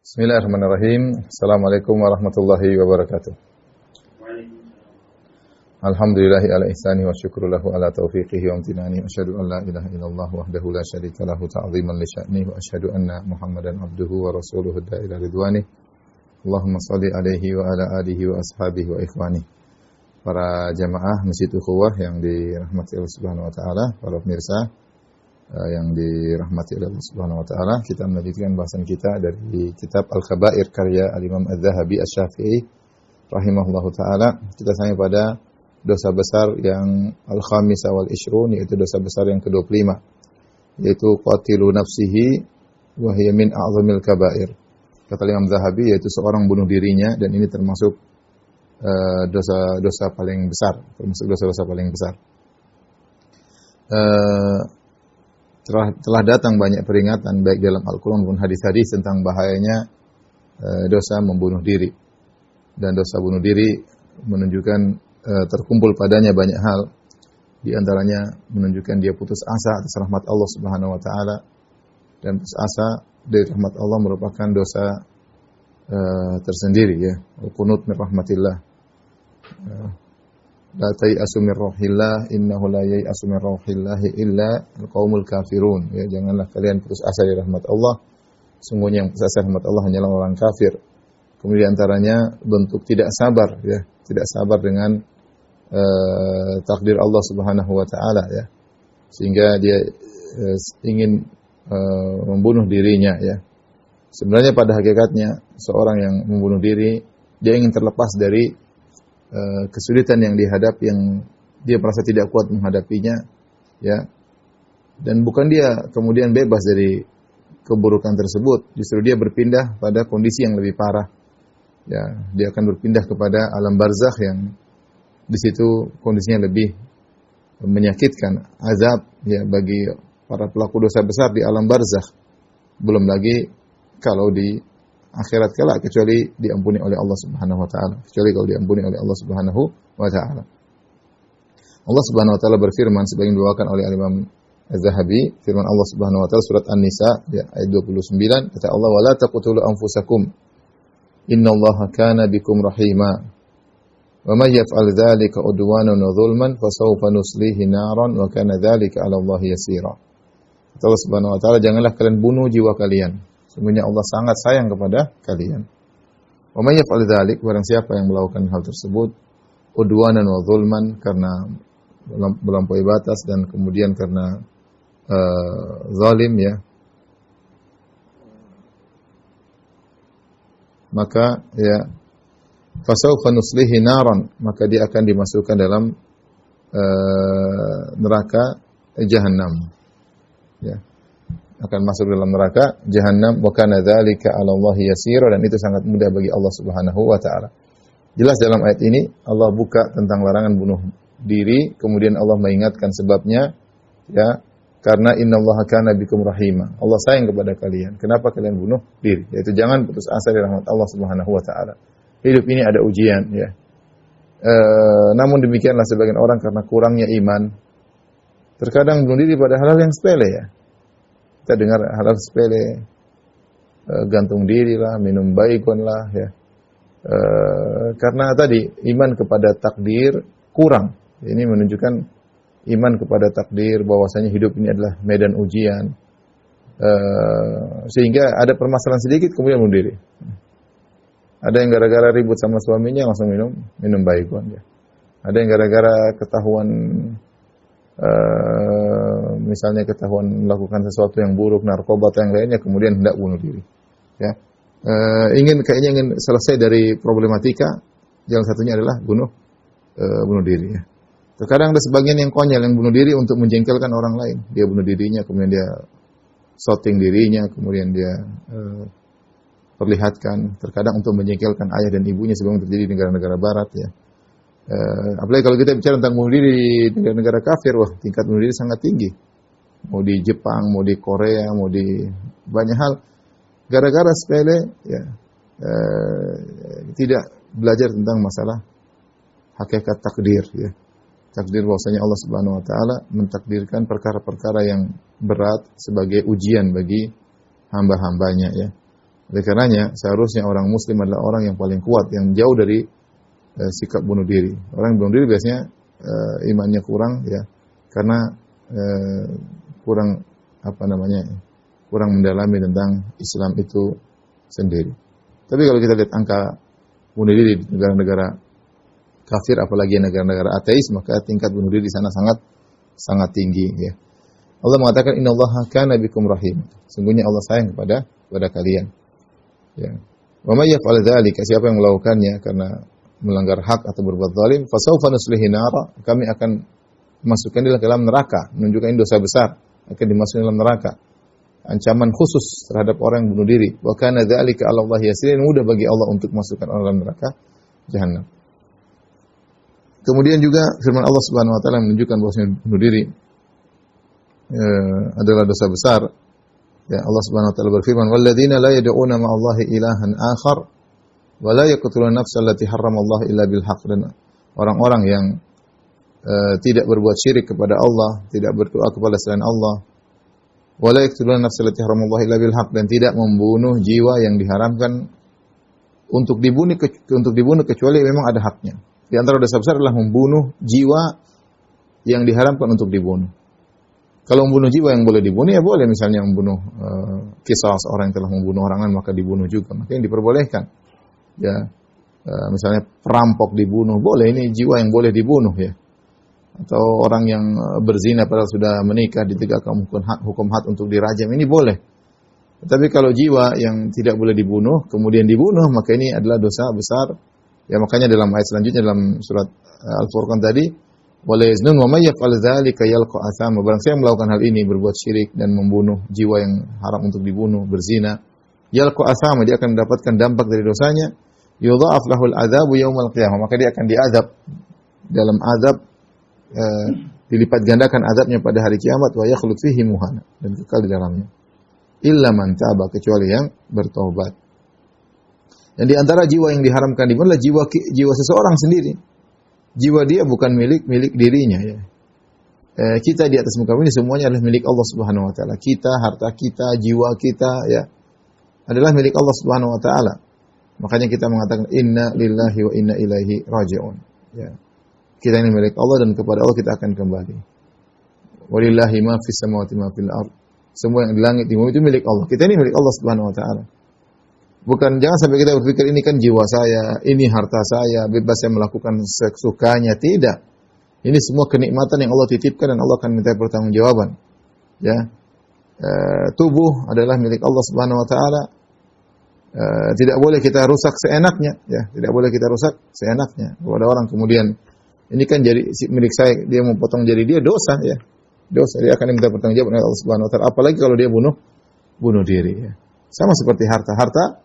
Bismillahirrahmanirrahim. Assalamualaikum warahmatullahi wabarakatuh. Alhamdulillahi ala ihsani wa syukru lahu ala taufiqihi wa amtinani. Asyhadu an la ilaha illallah wahdahu la syarika lahu ta'ziman li sya'ni wa asyhadu anna Muhammadan abduhu wa rasuluhu da'ila ridwani. Allahumma shalli alaihi wa ala alihi wa ashabihi wa ikhwani. Para jamaah Masjid Ukhuwah yang dirahmati Allah Subhanahu wa taala, para pemirsa yang dirahmati oleh Allah Subhanahu wa taala, kita melanjutkan bahasan kita dari kitab Al-Khaba'ir karya Al-Imam Adz-Dzahabi Asy-Syafi'i rahimahullahu taala. Kita sampai pada dosa besar yang al-khamisah wal ishrun, yaitu dosa besar yang ke-25, yaitu qatilu nafsihi wa hiya min a'zamil kaba'ir. Kata Imam Adz-Dzahabi, yaitu seorang bunuh dirinya, dan ini termasuk dosa-dosa paling besar, termasuk dosa-dosa paling besar. Telah datang banyak peringatan baik dalam Al-Quran maupun hadis-hadis tentang bahayanya dosa membunuh diri. Dan dosa bunuh diri menunjukkan terkumpul padanya banyak hal. Di antaranya menunjukkan dia putus asa atas rahmat Allah Subhanahu wa taala, dan putus asa dari rahmat Allah merupakan dosa tersendiri, ya. Al-qunut min rahmatillah. La tayasu min rauhillah innahu la yayasu min rauhillahi illa al-qaumul kafirun. Ya, janganlah kalian putus asa dari rahmat Allah. Sungguhnya yang putus asa dari rahmat Allah hanyalah orang kafir. Kemudian antaranya bentuk tidak sabar, ya, tidak sabar dengan takdir Allah Subhanahu wa taala, ya. Sehingga dia ingin membunuh dirinya, ya. Sebenarnya pada hakikatnya seorang yang membunuh diri, dia ingin terlepas dari kesulitan yang dihadapi, yang dia merasa tidak kuat menghadapinya, ya. Dan bukan dia kemudian bebas dari keburukan tersebut, justru dia berpindah pada kondisi yang lebih parah, ya. Dia akan berpindah kepada alam barzakh yang di situ kondisinya lebih menyakitkan, azab, ya, bagi para pelaku dosa besar di alam barzakh. Belum lagi kalau di akhirat kelak, kecuali diampuni oleh Allah Subhanahu wa taala. Kecuali kalau diampuni oleh Allah Subhanahu wa taala. Allah Subhanahu wa taala berfirman sebagaimana dibawakan oleh Imam Adz-Dzahabi, firman Allah Subhanahu wa taala surat An-Nisa, ya, ayat 29, kata Allah, "Wa la taqtulu anfusakum innallaha kana bikum rahima. Wa may yaf'al dzalika udwanan wa dzulman fasawfa nuslihi naran wa kana dzalika 'ala Allah yasira." Kata Allah Subhanahu wa taala, janganlah kalian bunuh jiwa kalian. Sungguhnya Allah sangat sayang kepada kalian. Wa may yaf'al dzalik, barang siapa yang melakukan hal tersebut, udwanan wa zulman, karena melampaui batas dan kemudian karena zalim, ya, maka, ya, fasawfa nuslihi naran, maka dia akan dimasukkan dalam neraka Jahannam, ya, akan masuk dalam neraka Jahannam. Wa kana dzalika 'ala Allah yasira, dan itu sangat mudah bagi Allah Subhanahu wa taala. Jelas dalam ayat ini Allah buka tentang larangan bunuh diri, kemudian Allah mengingatkan sebabnya, ya, karena innallaha kana bikum rahima. Allah sayang kepada kalian. Kenapa kalian bunuh diri? Yaitu jangan putus asa dari rahmat Allah Subhanahu wa taala. Hidup ini ada ujian, ya. Namun demikianlah sebagian orang karena kurangnya iman terkadang bunuh diri pada hal-hal yang sepele, ya. Kita dengar hal-hal sepele, gantung diri lah, minum baygon lah, ya. Karena tadi iman kepada takdir kurang. Ini menunjukkan iman kepada takdir, bahwasanya hidup ini adalah medan ujian. Sehingga ada permasalahan sedikit kemudian bunuh diri. Ada yang gara-gara ribut sama suaminya langsung minum baygon, ya. Ada yang gara-gara ketahuan misalnya ketahuan melakukan sesuatu yang buruk, narkoba atau yang lainnya, kemudian hendak bunuh diri, ya. Kayaknya ingin selesai dari problematika, jalan satunya adalah bunuh diri, ya. Terkadang ada sebagian yang konyol yang bunuh diri untuk menjengkelkan orang lain. Dia bunuh dirinya, kemudian dia shooting dirinya, kemudian dia perlihatkan, terkadang untuk menjengkelkan ayah dan ibunya, sebagaimana terjadi di negara-negara barat, ya. Apalagi kalau kita bicara tentang bunuh diri di negara-negara kafir, wah, tingkat bunuh diri sangat tinggi. Mau di Jepang, mau di Korea, mau di banyak hal, gara-gara sepele, ya, tidak belajar tentang masalah hakikat takdir, ya. Takdir bahwasanya Allah Subhanahu wa taala mentakdirkan perkara-perkara yang berat sebagai ujian bagi hamba-hambanya, ya. Oleh karenanya seharusnya orang muslim adalah orang yang paling kuat, yang jauh dari sikap bunuh diri. Orang yang bunuh diri biasanya imannya kurang ya, karena kurang kurang mendalami tentang Islam itu sendiri. Tapi kalau kita lihat angka bunuh diri di negara-negara kafir, apalagi negara-negara ateis, maka tingkat bunuh diri di sana sangat tinggi ya. Allah mengatakan innallaha kana bikum rahim. Sungguhnya Allah sayang kepada kalian. Ya. Wa may yaf'al dzalika, siapa yang melakukannya karena melanggar hak atau berbuat zalim, fasawfa nuslihi nara, kami akan masukkan dia ke dalam neraka, menunjukkan dosa besar, akan dimasukkan dalam neraka. Ancaman khusus terhadap orang yang bunuh diri. Wa kana dzalika 'ala Allah yasir, mudah bagi Allah untuk masukkan orang dalam neraka jahanam. Kemudian juga firman Allah Subhanahu wa taala menunjukkan bahwasanya bunuh diri adalah dosa besar. Ya, Allah Subhanahu wa taala berfirman, "Walladzina la yad'una ma'allahi ilahan akhar wa la yaqtuluna nafsa allati harramallahu illa bil haqq." Dan orang-orang yang tidak berbuat syirik kepada Allah, tidak berdoa kepada selain Allah, wa la yaqtuluna nafsa allati harramallahu illa bil haqq, dan tidak membunuh jiwa yang diharamkan untuk dibunuh kecuali memang ada haknya. Di antara dosa besar adalah membunuh jiwa yang diharamkan untuk dibunuh. Kalau membunuh jiwa yang boleh dibunuh, ya boleh, misalnya membunuh kisah orang yang telah membunuh orang lain maka dibunuh juga, maka yang diperbolehkan. Ya, misalnya perampok dibunuh, boleh, ini jiwa yang boleh dibunuh ya. Atau orang yang berzina padahal sudah menikah ditegakkan hukum had untuk dirajam, ini boleh. Tapi kalau jiwa yang tidak boleh dibunuh kemudian dibunuh, maka ini adalah dosa besar. Ya, makanya dalam ayat selanjutnya dalam surat Al-Furqan tadi, wala yaznun wa may yaf'al dzalika yalqa athama, barang siapa melakukan hal ini, berbuat syirik dan membunuh jiwa yang haram untuk dibunuh, berzina, yalqa athama, dia akan mendapatkan dampak dari dosanya, yudha'af lahul adzabu yaumal qiyamah, maka dia akan diazab dalam azab, dilipat gandakan azabnya pada hari kiamat, wa yakhlud fihi muhana, dan kekal di dalamnya. Illa man taba, kecuali yang bertaubat. Dan di antara jiwa yang diharamkan dibunuh adalah jiwa seseorang sendiri. Jiwa dia bukan milik dirinya ya. Kita di atas muka bumi semuanya adalah milik Allah Subhanahu wa taala. Kita, harta kita, jiwa kita ya adalah milik Allah Subhanahu wa taala. Makanya kita mengatakan inna lillahi wa inna ilaihi raji'un. Ya. Kita ini milik Allah dan kepada Allah kita akan kembali. Walillahi ma fis samawati ma fil ardh. Semua yang di langit di bumi itu milik Allah. Kita ini milik Allah Subhanahu wa taala. Bukan, jangan sampai kita berpikir ini kan jiwa saya, ini harta saya, bebas saya melakukan sesukanya. Tidak. Ini semua kenikmatan yang Allah titipkan dan Allah akan minta pertanggungjawaban. Ya. Tubuh adalah milik Allah Subhanahu wa taala. Tidak boleh kita rusak seenaknya, ya. Tidak boleh kita rusak seenaknya. Kalau ada orang kemudian ini kan jadi milik saya, dia mau potong jari dia, dosa ya. Dosa, dia akan minta pertanggungjawaban oleh Allah Subhanahu wa taala. Apalagi kalau dia bunuh diri ya. Sama seperti harta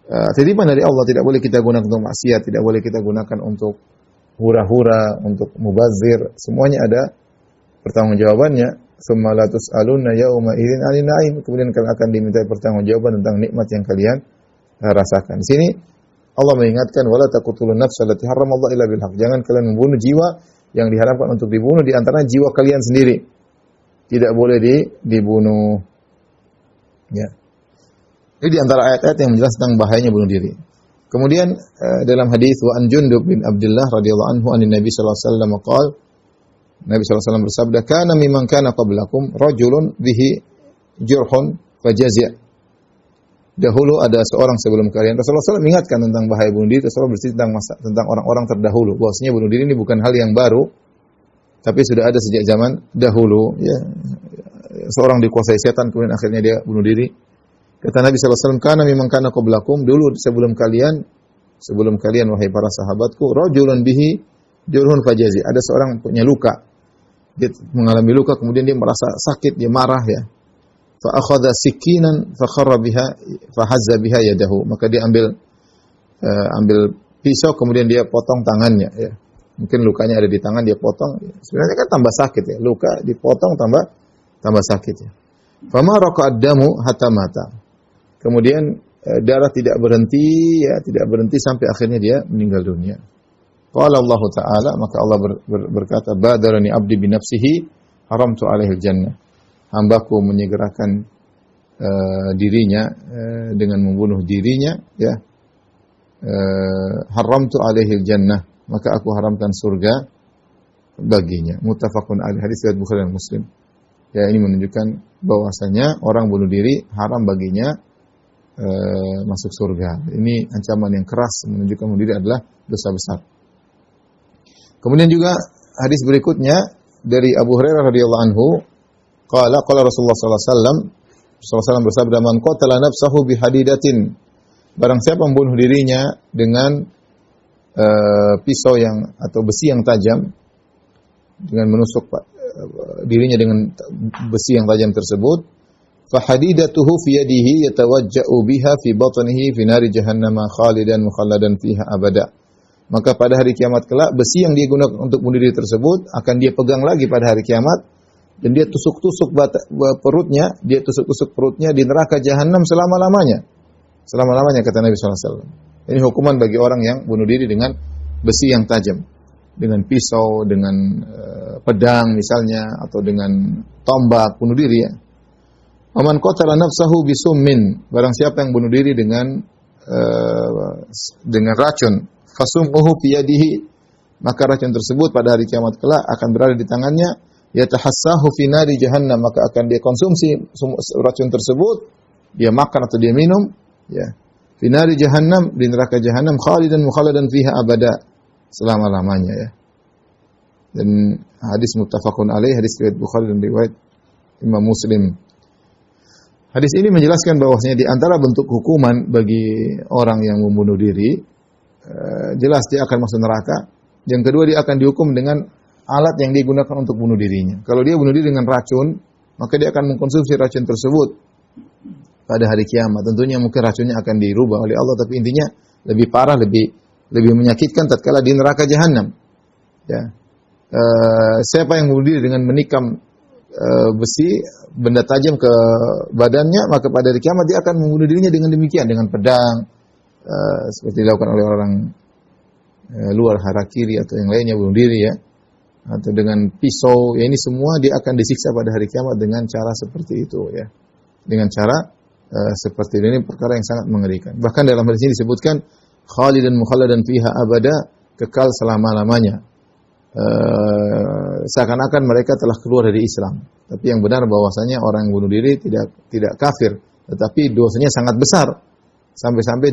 titipan dari Allah, tidak boleh kita gunakan untuk maksiat, tidak boleh kita gunakan untuk hura-hura, untuk mubazir. Semuanya ada pertanggungjawabannya. Summa la tus'aluna yauma idzin 'anil na'im. Kemudian kalian akan diminta pertanggungjawaban tentang nikmat yang kalian rasakan. Di sini Allah mengingatkan wala taqtulun nafsa allati harramallahu illa bil haqq. Jangan kalian membunuh jiwa yang diharapkan untuk dibunuh, di antara jiwa kalian sendiri. Tidak boleh dibunuh. Ya. Ini di antara ayat-ayat yang menjelaskan tentang bahayanya bunuh diri. Kemudian dalam hadis wa an Jundub bin Abdullah radhiyallahu anhu anin Nabi sallallahu alaihi wasallam qala, Nabi sallallahu alaihi wasallam bersabda, "Kana mimman kana qablakum rajulun bihi jurhun fajazi'." Dahulu ada seorang sebelum kalian. Rasulullah SAW mengingatkan tentang bahaya bunuh diri. Rasulullah bercerita tentang orang-orang terdahulu. Bahwasanya bunuh diri ini bukan hal yang baru, tapi sudah ada sejak zaman dahulu. Ya, seorang dikuasai setan kemudian akhirnya dia bunuh diri. Kata Nabi SAW, "Kana mimman kana qablakum." Dulu sebelum kalian wahai para sahabatku, rajulun bihi jurhun fajazi. Ada seorang punya luka. Dia mengalami luka kemudian dia merasa sakit, dia marah ya. Fa akhadha sikinan fa kharra biha fa hazza biha yadahu. Maka dia ambil pisau kemudian dia potong tangannya ya. Mungkin lukanya ada di tangan, dia potong. Sebenarnya kan tambah sakit ya. Luka dipotong tambah sakit ya. Fama raqa ad-damu hatta mata. Kemudian darah tidak berhenti sampai akhirnya dia meninggal dunia. Qala Allah Ta'ala, maka Allah berkata, "Badarani 'abdi bi nafsihi haramtu 'alaihi al-jannah." Hambaku menyegerakan dirinya dengan membunuh dirinya, ya, haramtu alaihi jannah, maka aku haramkan surga baginya. Muttafaqun alaih, hadis riwayat Bukhari dan Muslim. Ya, ini menunjukkan bahwasanya orang bunuh diri haram baginya masuk surga. Ini ancaman yang keras, menunjukkan bunuh diri adalah dosa besar. Kemudian juga hadis berikutnya dari Abu Hurairah radhiyallahu anhu, qala Rasulullah sallallahu alaihi wasallam bersabda, "Man qatala nafsahu bihadidatin." Barang siapa membunuh dirinya dengan pisau yang atau besi yang tajam, dengan menusuk dirinya dengan besi yang tajam tersebut, fa hadidatuhu fi yadihi yatawajja'u biha fi batnihi fi nari jahannam khalidan mukhalladan fiha abada. Maka pada hari kiamat kelak, besi yang dia gunakan untuk bunuh diri tersebut akan dia pegang lagi pada hari kiamat, dan dia tusuk-tusuk perutnya, di neraka jahanam selama-lamanya. Selama-lamanya, kata Nabi sallallahu alaihi wasallam. Ini hukuman bagi orang yang bunuh diri dengan besi yang tajam, dengan pisau, dengan pedang misalnya, atau dengan tombak, bunuh diri, ya. Waman qatala nafsahu bisummin, barang siapa yang bunuh diri dengan racun, fasumuhu fi yadihi, maka racun tersebut pada hari kiamat kelak akan berada di tangannya, yatahassahu fi nari jahannam, maka akan dia konsumsi racun tersebut, dia makan atau dia minum, ya, fi nari jahannam, di neraka jahannam, khalidan mukhalladan fiha abada, selama-lamanya, ya. Dan hadis muttafaqun alaih, hadis riwayat Bukhari dan riwayat Imam Muslim. Hadis ini menjelaskan bahwasanya di antara bentuk hukuman bagi orang yang membunuh diri, jelas dia akan masuk neraka. Yang kedua, dia akan dihukum dengan alat yang digunakan untuk bunuh dirinya. Kalau dia bunuh diri dengan racun, maka dia akan mengkonsumsi racun tersebut pada hari kiamat. Tentunya mungkin racunnya akan dirubah oleh Allah, tapi intinya lebih parah, lebih menyakitkan tatkala di neraka jahanam. Ya. Siapa yang bunuh diri dengan menikam besi, benda tajam ke badannya, maka pada hari kiamat dia akan membunuh dirinya dengan demikian, dengan pedang, seperti dilakukan oleh orang luar harakiri atau yang lainnya, bunuh diri, ya, atau dengan pisau, ya, ini semua dia akan disiksa pada hari kiamat dengan cara seperti itu, ya, dengan cara seperti ini, perkara yang sangat mengerikan. Bahkan dalam hadis ini disebutkan khalidan mukhalladan fiha abada, kekal selama-lamanya. Seakan-akan mereka telah keluar dari Islam. Tapi yang benar bahwasanya orang yang bunuh diri tidak kafir, tetapi dosanya sangat besar, sampai-sampai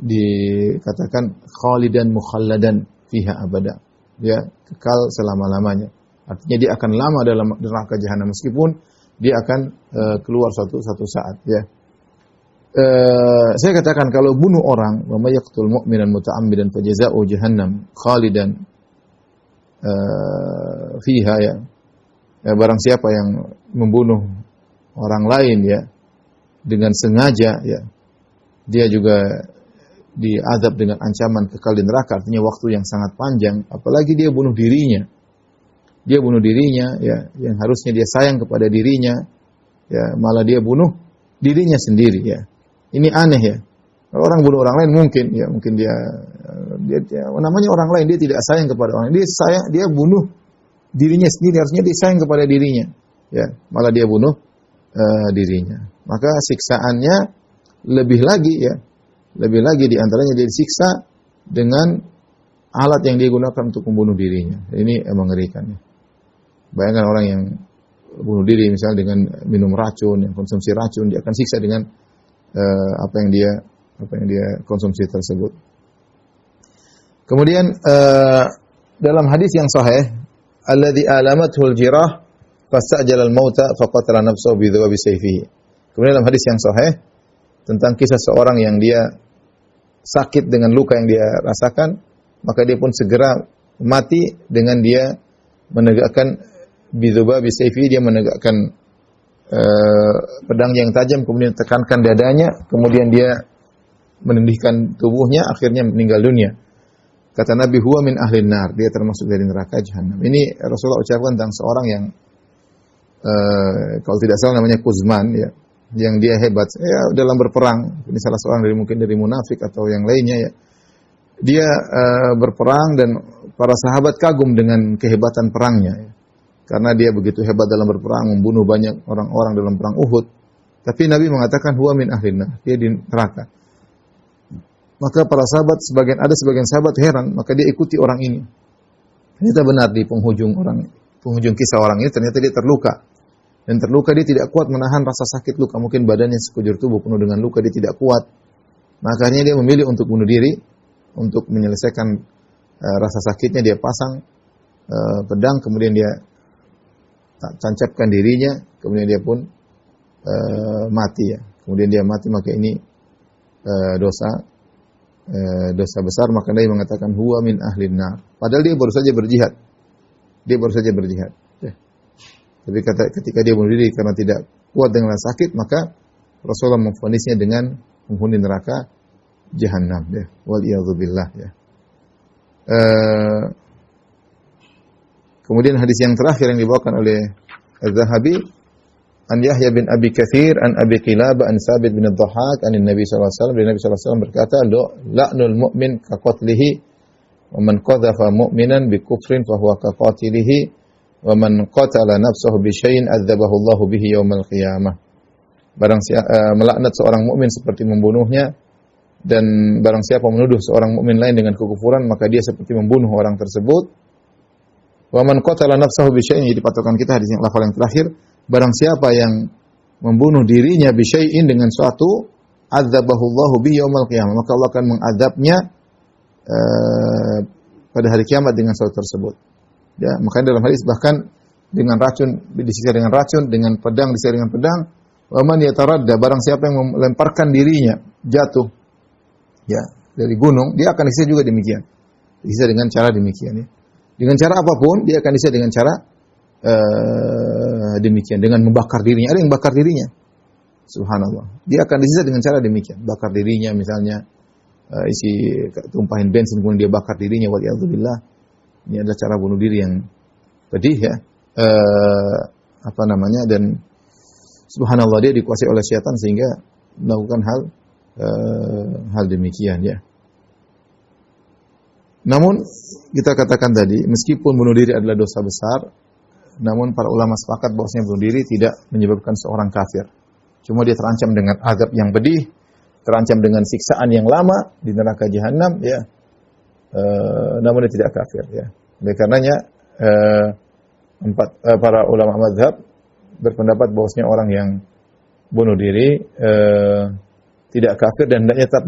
dikatakan khalidan mukhalladan fiha abada, ya, kekal selama-lamanya. Artinya dia akan lama dalam neraka jahanam, meskipun dia akan keluar suatu saat, ya. Saya katakan kalau bunuh orang, wa may yaqtul mu'minan muta'ammidan fajaza'u jahannam khalidan fiha, ya. Barang siapa yang membunuh orang lain, ya, dengan sengaja, ya, dia juga diazab dengan ancaman kekal di neraka, artinya waktu yang sangat panjang. Apalagi dia bunuh dirinya. Dia bunuh dirinya, ya, yang harusnya dia sayang kepada dirinya, ya, malah dia bunuh dirinya sendiri, ya. Ini aneh, ya. Kalau orang bunuh orang lain mungkin dia namanya orang lain, dia tidak sayang kepada orang lain. Dia bunuh dirinya sendiri, harusnya dia sayang kepada dirinya, ya, malah dia bunuh dirinya. Maka siksaannya lebih lagi di antaranya dia disiksa dengan alat yang dia gunakan untuk membunuh dirinya. Ini mengerikan, ya. Bayangkan orang yang bunuh diri misalnya dengan minum racun, yang konsumsi racun, dia akan siksa dengan apa yang dia konsumsi tersebut. Kemudian dalam hadis yang sahih, alladzi alamatul jirah fastajala al-mauta faqatala nafsahu bi dhawabi sayfihi. Kemudian dalam hadis yang sahih tentang kisah seorang yang dia sakit dengan luka yang dia rasakan, maka dia pun segera mati dengan dia menegakkan bi dhawabi sayfihi, dia menegakkan pedang yang tajam, kemudian tekankan dadanya, kemudian dia menendihkan tubuhnya, akhirnya meninggal dunia. Kata Nabi, huwa min ahlin nar, dia termasuk dari neraka jahanam. Ini Rasulullah ucapkan tentang seorang yang kalau tidak salah namanya Kuzman, ya, yang dia hebat, ya, dalam berperang. Ini salah seorang mungkin dari munafik atau yang lainnya, ya. Dia berperang dan para sahabat kagum dengan kehebatan perangnya, ya. karena dia begitu hebat dalam berperang, membunuh banyak orang-orang dalam perang Uhud. Tapi Nabi mengatakan huwa min ahlinnar, dia di neraka. Maka para sahabat sebagian sahabat heran, maka dia ikuti orang ini. Ternyata benar di penghujung kisah orang ini ternyata dia terluka. Dan terluka dia tidak kuat menahan rasa sakit luka, mungkin badannya sekujur tubuh penuh dengan luka, dia tidak kuat. Makanya dia memilih untuk bunuh diri, untuk menyelesaikan rasa sakitnya. Dia pasang pedang, kemudian dia tancapkan dirinya, kemudian dia pun mati ya. Kemudian dia mati, maka ini dosa besar, maka Nabi mengatakan huwa min ahlin nar. Padahal dia baru saja berjihad. Ya. Tapi ketika dia bunuh diri karena tidak kuat dengan sakit, maka Rasulullah memvonisnya dengan penghuni neraka jahanam ya. Wal iyadzubillah ya. Kemudian hadis yang terakhir yang dibawakan oleh Az-Zahabi, an Yahya bin Abi Katsir an Abi Qilabah an Sabit bin Ad-Dhahhak an Nabi sallallahu alaihi wasallam, Nabi sallallahu alaihi wasallam berkata, la'nul mu'min ka qatlihi wa man qadhafa mu'minan bi kufrin fa huwa ka qatilihi wa man qatala nafsahu bi syai'in adzabahu Allahu bihi yaumal qiyamah. Melaknat seorang mukmin seperti membunuhnya, dan barang siapa menuduh seorang mukmin lain dengan kekufuran, maka dia seperti membunuh orang tersebut. Wa man qatala nafsahu bi syai'in, jadi patokan kita hadis yang lafal yang terakhir, barang siapa yang membunuh dirinya bi syai'in dengan suatu, adzabahu Allahu bi yaumil qiyamah, maka Allah akan mengadabnya pada hari kiamat dengan suatu tersebut. Ya, makanya dalam hadis bahkan dengan racun disiksa dengan racun, dengan pedang disiksa dengan pedang. Wa man yataradda, barang siapa yang melemparkan dirinya jatuh ya dari gunung, dia akan disiksa juga demikian. Disiksa dengan cara demikian ya. Dengan cara apapun dia akan disiksa dengan cara demikian, dengan membakar dirinya. Ada yang bakar dirinya. Subhanallah. Dia akan disiksa dengan cara demikian. Bakar dirinya misalnya, tumpahin bensin kemudian dia bakar dirinya, waliyadzubillah. Ini adalah cara bunuh diri yang pedih ya. Dan subhanallah, dia dikuasai oleh syaitan sehingga melakukan hal demikian ya. Namun kita katakan tadi, meskipun bunuh diri adalah dosa besar, namun para ulama sepakat bahwasanya bunuh diri tidak menyebabkan seorang kafir. Cuma dia terancam dengan azab yang pedih, terancam dengan siksaan yang lama di neraka jahanam ya. Namun dia tidak kafir ya. Oleh karenanya para ulama mazhab berpendapat bahwasanya orang yang bunuh diri tidak kafir dan hendaknya tetap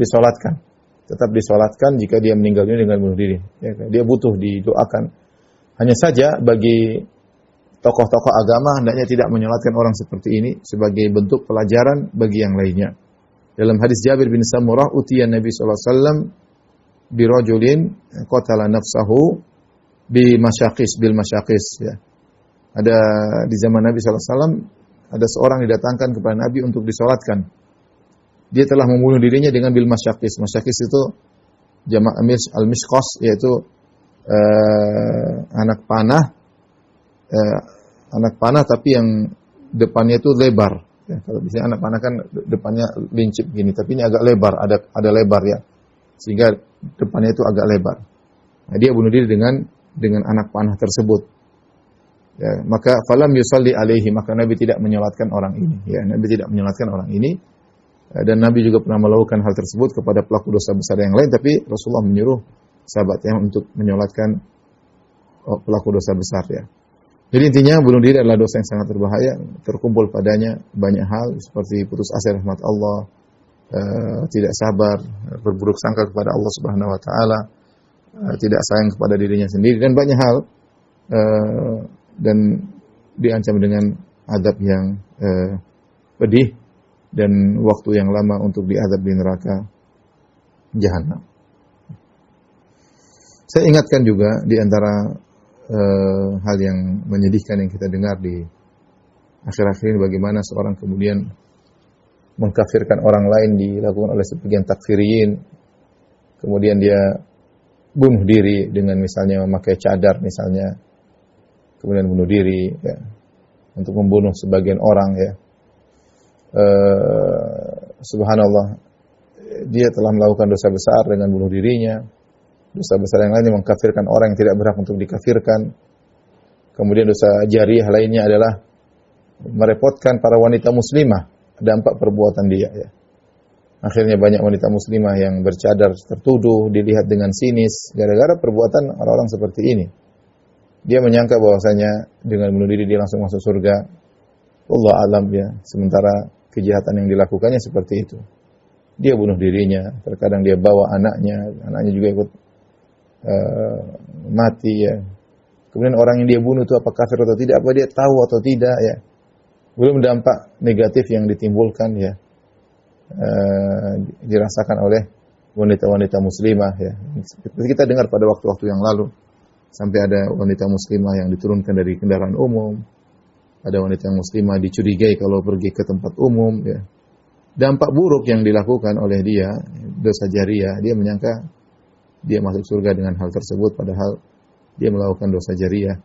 disolatkan jika dia meninggal dunia dengan bunuh diri. Ya, dia butuh didoakan. Hanya saja bagi tokoh-tokoh agama hendaknya tidak menyolatkan orang seperti ini sebagai bentuk pelajaran bagi yang lainnya. Dalam hadis Jabir bin Samurah, utiyan Nabi sallallahu alaihi wasallam bi rajulin qatala nafsahu bil masyaqis ya. Ada di zaman Nabi sallallahu alaihi wasallam ada seorang didatangkan kepada Nabi untuk disolatkan. Dia telah membunuh dirinya dengan bil masyaqis. Masyaqis itu jamak al-mishqas, yaitu anak panah tapi yang depannya itu lebar. Ya, kalau biasanya anak panah kan depannya lincip gini, tapi ini agak lebar, ada lebar ya. Sehingga depannya itu agak lebar. Nah, dia bunuh diri dengan anak panah tersebut. Ya, maka falam yusalli alaihi, maka Nabi tidak menyolatkan orang ini. Ya, Nabi tidak menyolatkan orang ini. Dan Nabi juga pernah melakukan hal tersebut kepada pelaku dosa besar yang lain, tapi Rasulullah menyuruh sahabatnya untuk menyolatkan pelaku dosa besar ya. Jadi intinya bunuh diri adalah dosa yang sangat berbahaya, terkumpul padanya banyak hal seperti putus asa rahmat Allah, tidak sabar, berburuk sangka kepada Allah Subhanahu wa taala, tidak sayang kepada dirinya sendiri dan banyak hal, dan diancam dengan azab yang pedih dan waktu yang lama untuk diazab di neraka jahanam. Saya ingatkan juga di antara hal yang menyedihkan yang kita dengar di akhir-akhir ini, bagaimana seorang kemudian mengkafirkan orang lain dilakukan oleh sebagian takfiriyin, kemudian dia bunuh diri dengan misalnya memakai cadar misalnya, kemudian bunuh diri ya, untuk membunuh sebagian orang ya. Subhanallah, dia telah melakukan dosa besar dengan bunuh dirinya. Dosa besar yang lainnya mengkafirkan orang yang tidak berhak untuk dikafirkan. Kemudian dosa jariyah lainnya adalah merepotkan para wanita muslimah, dampak perbuatan dia ya. Akhirnya banyak wanita muslimah yang bercadar tertuduh, dilihat dengan sinis gara-gara perbuatan orang-orang seperti ini. Dia menyangka bahwasanya dengan bunuh diri dia langsung masuk surga. Allah alam ya. Sementara kejahatan yang dilakukannya seperti itu. Dia bunuh dirinya, terkadang dia bawa anaknya juga ikut mati ya. Kemudian orang yang dia bunuh itu apa kafir atau tidak, apa dia tahu atau tidak ya. Belum dampak negatif yang ditimbulkan ya. Dirasakan oleh wanita-wanita muslimah ya. Kita dengar pada waktu-waktu yang lalu sampai ada wanita muslimah yang diturunkan dari kendaraan umum, ada wanita muslimah dicurigai kalau pergi ke tempat umum ya. Dampak buruk yang dilakukan oleh dia, dosa jariyah, dia menyangka dia masuk surga dengan hal tersebut padahal dia melakukan dosa jariyah.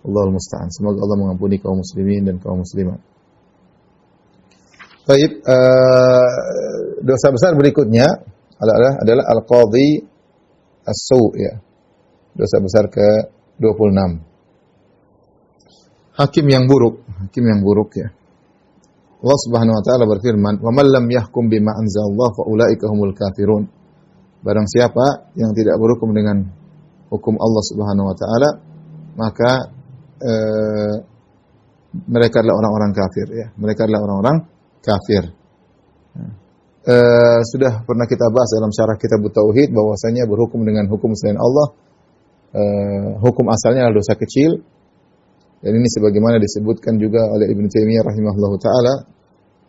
Allahul musta'an. Semoga Allah mengampuni kaum muslimin dan kaum muslimat. Baik, dosa besar berikutnya adalah al-qadhi as-su' ya. Dosa besar ke-26. Hakim yang buruk ya. Allah Subhanahu wa taala berfirman, "Wa man lam yahkum bima anzalallahu fa ulaika humul kafirun." Barang siapa yang tidak berhukum dengan hukum Allah Subhanahu wa taala, maka mereka adalah orang-orang kafir ya. Mereka adalah orang-orang kafir. Sudah pernah kita bahas dalam syarah kitab Tauhid bahwasanya berhukum dengan hukum selain Allah, hukum asalnya adalah dosa kecil. Dan ini sebagaimana disebutkan juga oleh Ibnu Taimiyah rahimahullahu taala.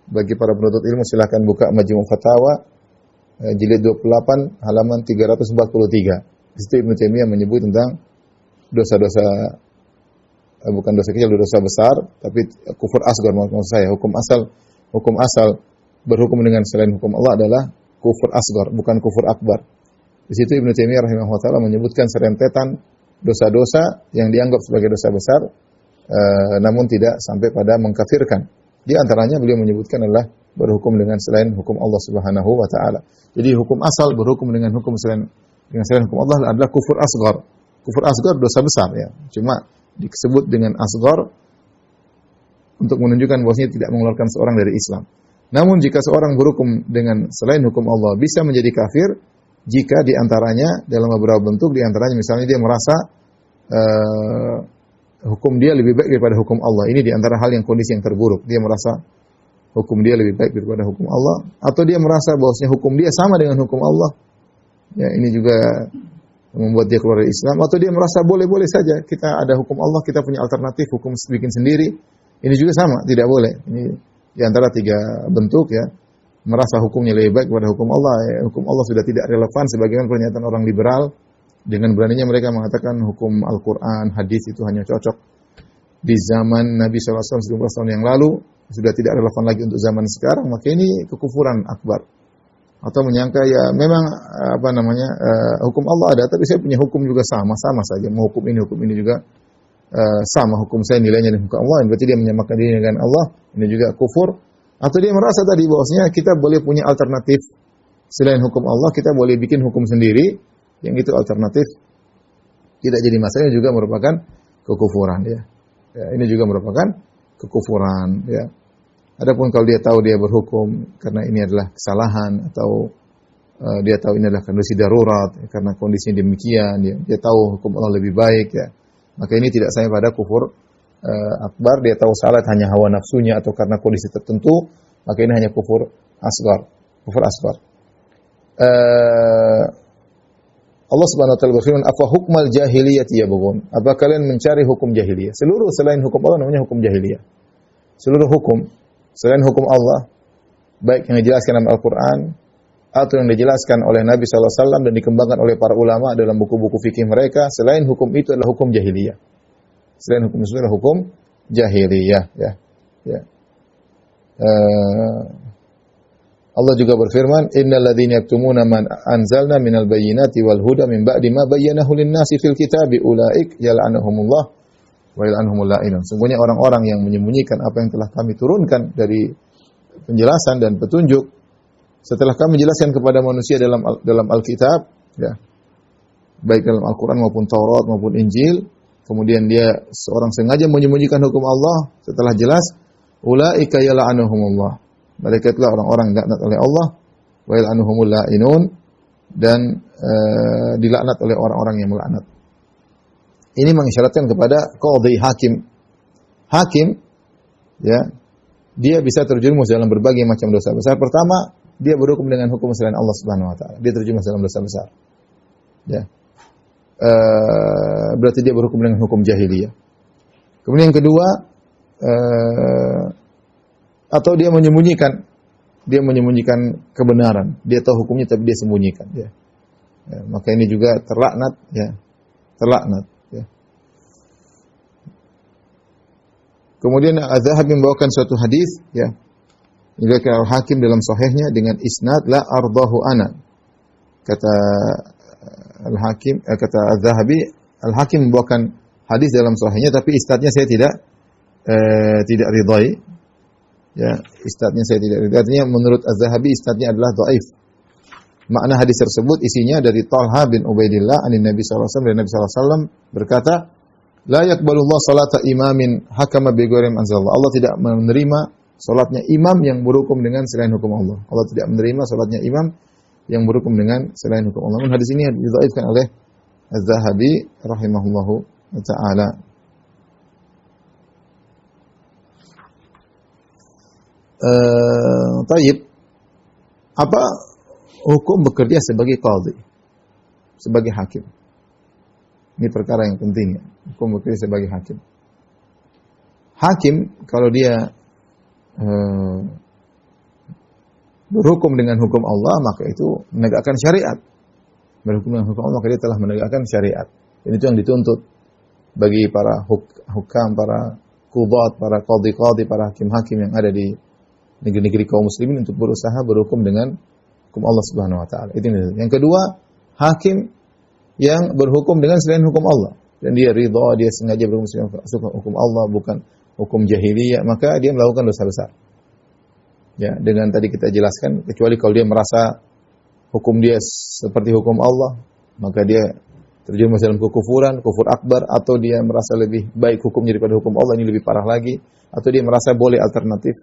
Bagi para penuntut ilmu silakan buka Majmu' Fatawa jilid 28 halaman 343. Di situ Ibnu Taimiyah menyebut tentang dosa-dosa bukan dosa kecil, dosa besar, tapi kufur asgar maksud saya. Hukum asal berhukum dengan selain hukum Allah adalah kufur asgar, bukan kufur akbar. Di situ Ibnu Taimiyah rahimahullah taala menyebutkan serentetan dosa-dosa yang dianggap sebagai dosa besar, namun tidak sampai pada mengkafirkan. Di antaranya beliau menyebutkan adalah berhukum dengan selain hukum Allah Subhanahu wa taala. Jadi hukum asal berhukum dengan selain hukum Allah adalah kufur asgar. Kufur asgar dosa besar ya. Cuma disebut dengan asgar untuk menunjukkan bahwasanya tidak mengeluarkan seorang dari Islam. Namun jika seorang berhukum dengan selain hukum Allah bisa menjadi kafir jika di antaranya dalam beberapa bentuk, di antaranya misalnya dia merasa hukum dia lebih baik daripada hukum Allah. Ini di antara hal yang kondisi yang terburuk. Dia merasa hukum dia lebih baik daripada hukum Allah, atau dia merasa bahwasanya hukum dia sama dengan hukum Allah. Ya, ini juga membuat dia keluar dari Islam, atau dia merasa boleh-boleh saja kita ada hukum Allah, kita punya alternatif hukum bikin sendiri. Ini juga sama, tidak boleh. Ini di antara tiga bentuk ya. Merasa hukumnya lebih baik daripada hukum Allah. Ya, hukum Allah sudah tidak relevan sebagaimana pernyataan orang liberal. Dengan beraninya mereka mengatakan hukum Al-Quran, hadis itu hanya cocok di zaman Nabi SAW 19 tahun yang lalu, sudah tidak relevan lagi untuk zaman sekarang, maka ini kekufuran akbar. Atau menyangka ya memang hukum Allah ada, tapi saya punya hukum juga sama saja. Mau hukum ini juga sama hukum saya nilainya dengan hukum Allah, berarti dia menyamakan diri dengan Allah, ini juga kufur. Atau dia merasa tadi bahwasanya kita boleh punya alternatif selain hukum Allah, kita boleh bikin hukum sendiri. Yang itu alternatif tidak jadi masalah, juga merupakan kekufuran ya. Ya, ini juga merupakan kekufuran ya. Adapun kalau dia tahu dia berhukum karena ini adalah kesalahan, atau dia tahu ini adalah kondisi darurat ya, karena kondisinya demikian ya, dia tahu hukum Allah lebih baik ya, maka ini tidak sampai pada kufur akbar. Dia tahu salah hanya hawa nafsunya atau karena kondisi tertentu, maka ini hanya kufur asgar. Kufur asgar. Allah Subhanahu wa taala berfirman, "Afa hukmal jahiliyati yabghun?" Apa kalian mencari hukum jahiliyah? Seluruh selain hukum Allah namanya hukum jahiliyah. Seluruh hukum selain hukum Allah, baik yang dijelaskan dalam Al-Qur'an atau yang dijelaskan oleh Nabi sallallahu alaihi wasallam dan dikembangkan oleh para ulama dalam buku-buku fikih mereka, selain hukum itu adalah hukum jahiliyah. Selain hukum itu adalah hukum jahiliyah ya. Ya. Allah juga berfirman, "Innal ladzina yaktumuna man anzalna minal bayyinati wal huda min ba'di ma bayyanahu lin-nasi fil kitabi ulaik yal'anuhumullah wa yal'anuhumul la'inun." Sungguhnya orang-orang yang menyembunyikan apa yang telah kami turunkan dari penjelasan dan petunjuk setelah kami jelaskan kepada manusia dalam Alkitab ya, baik dalam Al-Qur'an maupun Taurat maupun Injil, kemudian dia seorang sengaja menyembunyikan hukum Allah setelah jelas, ulaika yal'anuhumullah. Mereka itulah orang-orang yang dilaknat oleh Allah, wa yal'anuhumul la'inun, dan dilaknat oleh orang-orang yang melaknat. Ini mengisyaratkan kepada qadhi, hakim. Hakim, ya, dia bisa terjerumus dalam berbagai macam dosa besar. Pertama, dia berhukum dengan hukum selain Allah Subhanahu wa taala. Dia terjerumus dalam dosa besar. Ya. Berarti dia berhukum dengan hukum jahiliyah. Kemudian yang kedua, atau dia menyembunyikan kebenaran. Dia tahu hukumnya tapi dia sembunyikan. Ya. Ya, maka ini juga terlaknat. Ya. Terlaknat. Ya. Kemudian Az-Zahabi membawakan suatu hadis. Ya. Diriwayatkan Al-Hakim dalam sahihnya dengan isnad la ardahu ana. Kata Al-Hakim, kata Az-Zahabi, Al-Hakim membawakan hadis dalam sahihnya tapi isnadnya saya tidak ridai. Ya, isnadnya saya tidak ridai. Artinya menurut Az-Zahabi isnadnya adalah dhaif. Makna hadis tersebut isinya dari Talha bin Ubaidillah anin Nabi sallallahu alaihi wasallam, dari Nabi sallallahu alaihi wasallam berkata, la yaqbalullah salata imamin hakama bi ghairi anzalallah. Allah tidak menerima salatnya imam yang berhukum dengan selain hukum Allah. Allah tidak menerima salatnya imam yang berhukum dengan selain hukum Allah. Namun hadis ini didhaifkan oleh Az-Zahabi rahimahullahu taala. Tayyib, apa hukum bekerja sebagai qadhi, sebagai hakim? Ini perkara yang penting. Hukum bekerja sebagai hakim. Hakim kalau dia berhukum dengan hukum Allah, maka itu menegakkan syariat. Berhukum dengan hukum Allah, maka dia telah menegakkan syariat. Dan itu yang dituntut bagi para hukam, para qudat, para qadhi-qadhi, para hakim-hakim yang ada di negeri-negeri kaum muslimin untuk berusaha berhukum dengan hukum Allah Subhanahu wa taala. Itu yang kedua, hakim yang berhukum dengan selain hukum Allah dan dia ridha, dia sengaja berhukum dengan hukum Allah bukan hukum jahiliyah, maka dia melakukan dosa besar. Ya, dengan tadi kita jelaskan, kecuali kalau dia merasa hukum dia seperti hukum Allah, maka dia terjerumus dalam kekufuran, kufur akbar, atau dia merasa lebih baik hukumnya daripada hukum Allah, ini lebih parah lagi, atau dia merasa boleh alternatif.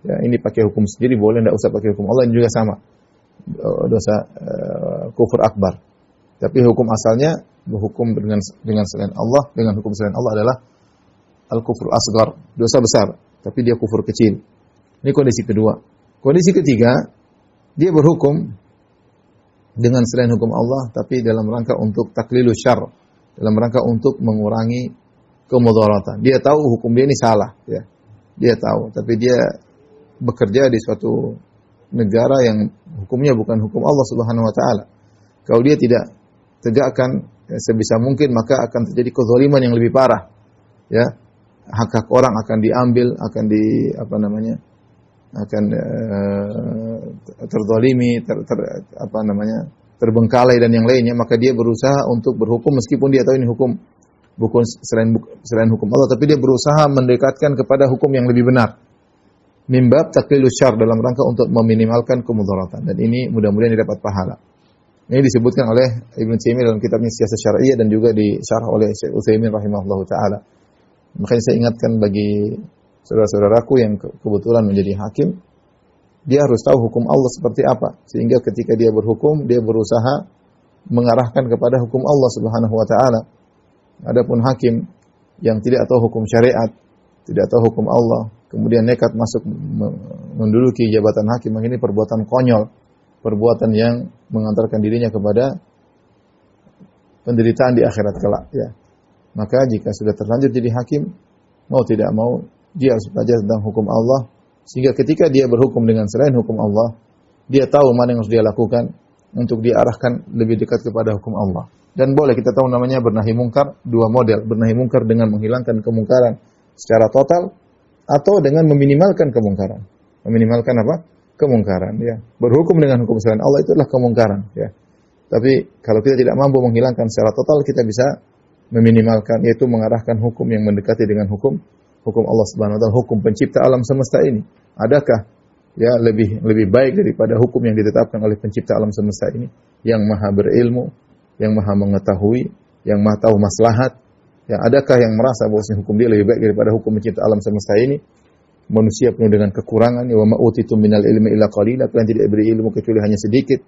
Ya, ini pakai hukum sendiri boleh, tidak usah pakai hukum Allah, ini juga sama. Dosa kufur akbar. Tapi hukum asalnya berhukum dengan selain Allah, dengan hukum selain Allah adalah al-kufur asgar, dosa besar, tapi dia kufur kecil. Ini kondisi kedua. Kondisi ketiga, dia berhukum dengan selain hukum Allah, tapi dalam rangka untuk taklilu syarr, dalam rangka untuk mengurangi kemudaratan. Dia tahu hukum dia ini salah, ya. Dia tahu, tapi dia bekerja di suatu negara yang hukumnya bukan hukum Allah Subhanahu wa taala. Kalau dia tidak tegakkan sebisa mungkin, maka akan terjadi kezaliman yang lebih parah. Ya. Hak-hak orang akan diambil, akan terzalimi, terbengkalai dan yang lainnya, maka dia berusaha untuk berhukum meskipun dia tahu ini hukum bukan selain hukum Allah, tapi dia berusaha mendekatkan kepada hukum yang lebih benar. Mimbab taklilus syarr, dalam rangka untuk meminimalkan kemudaratan, dan ini mudah-mudahan didapat pahala. Ini disebutkan oleh Ibnu Taimiyah dalam kitabnya Siyasah Syar'iyyah dan juga disyarah oleh Syekh Utsaimin rahimahullahu taala. Makanya saya ingatkan bagi saudara-saudaraku yang kebetulan menjadi hakim, dia harus tahu hukum Allah seperti apa, sehingga ketika dia berhukum, dia berusaha mengarahkan kepada hukum Allah Subhanahu wa taala. Adapun hakim yang tidak tahu hukum syariat, tidak tahu hukum Allah, kemudian nekat masuk menduduki jabatan hakim, ini perbuatan konyol, perbuatan yang mengantarkan dirinya kepada penderitaan di akhirat kelak, ya. Maka jika sudah terlanjur jadi hakim, mau tidak mau dia harus belajar tentang hukum Allah, sehingga ketika dia berhukum dengan selain hukum Allah, dia tahu mana yang harus dia lakukan untuk diarahkan lebih dekat kepada hukum Allah. Dan boleh kita tahu namanya bernahi mungkar, dua model, bernahi mungkar dengan menghilangkan kemungkaran secara total, atau dengan meminimalkan kemungkaran. Meminimalkan apa? Kemungkaran, ya. Berhukum dengan hukum selain Allah itu adalah kemungkaran, ya. Tapi kalau kita tidak mampu menghilangkan secara total, kita bisa meminimalkan, yaitu mengarahkan hukum yang mendekati dengan hukum Allah Subhanahu wa taala, hukum pencipta alam semesta ini. Adakah ya lebih baik daripada hukum yang ditetapkan oleh pencipta alam semesta ini, yang maha berilmu, yang maha mengetahui, yang maha tahu maslahat, Ya, adakah yang merasa bahwa hukum dia lebih baik daripada hukum pencipta alam semesta ini? Manusia penuh dengan kekurangan. Wa ma utitum minal ilmi illa qalila. Kalian tidak diberi ilmu kecuali hanya sedikit.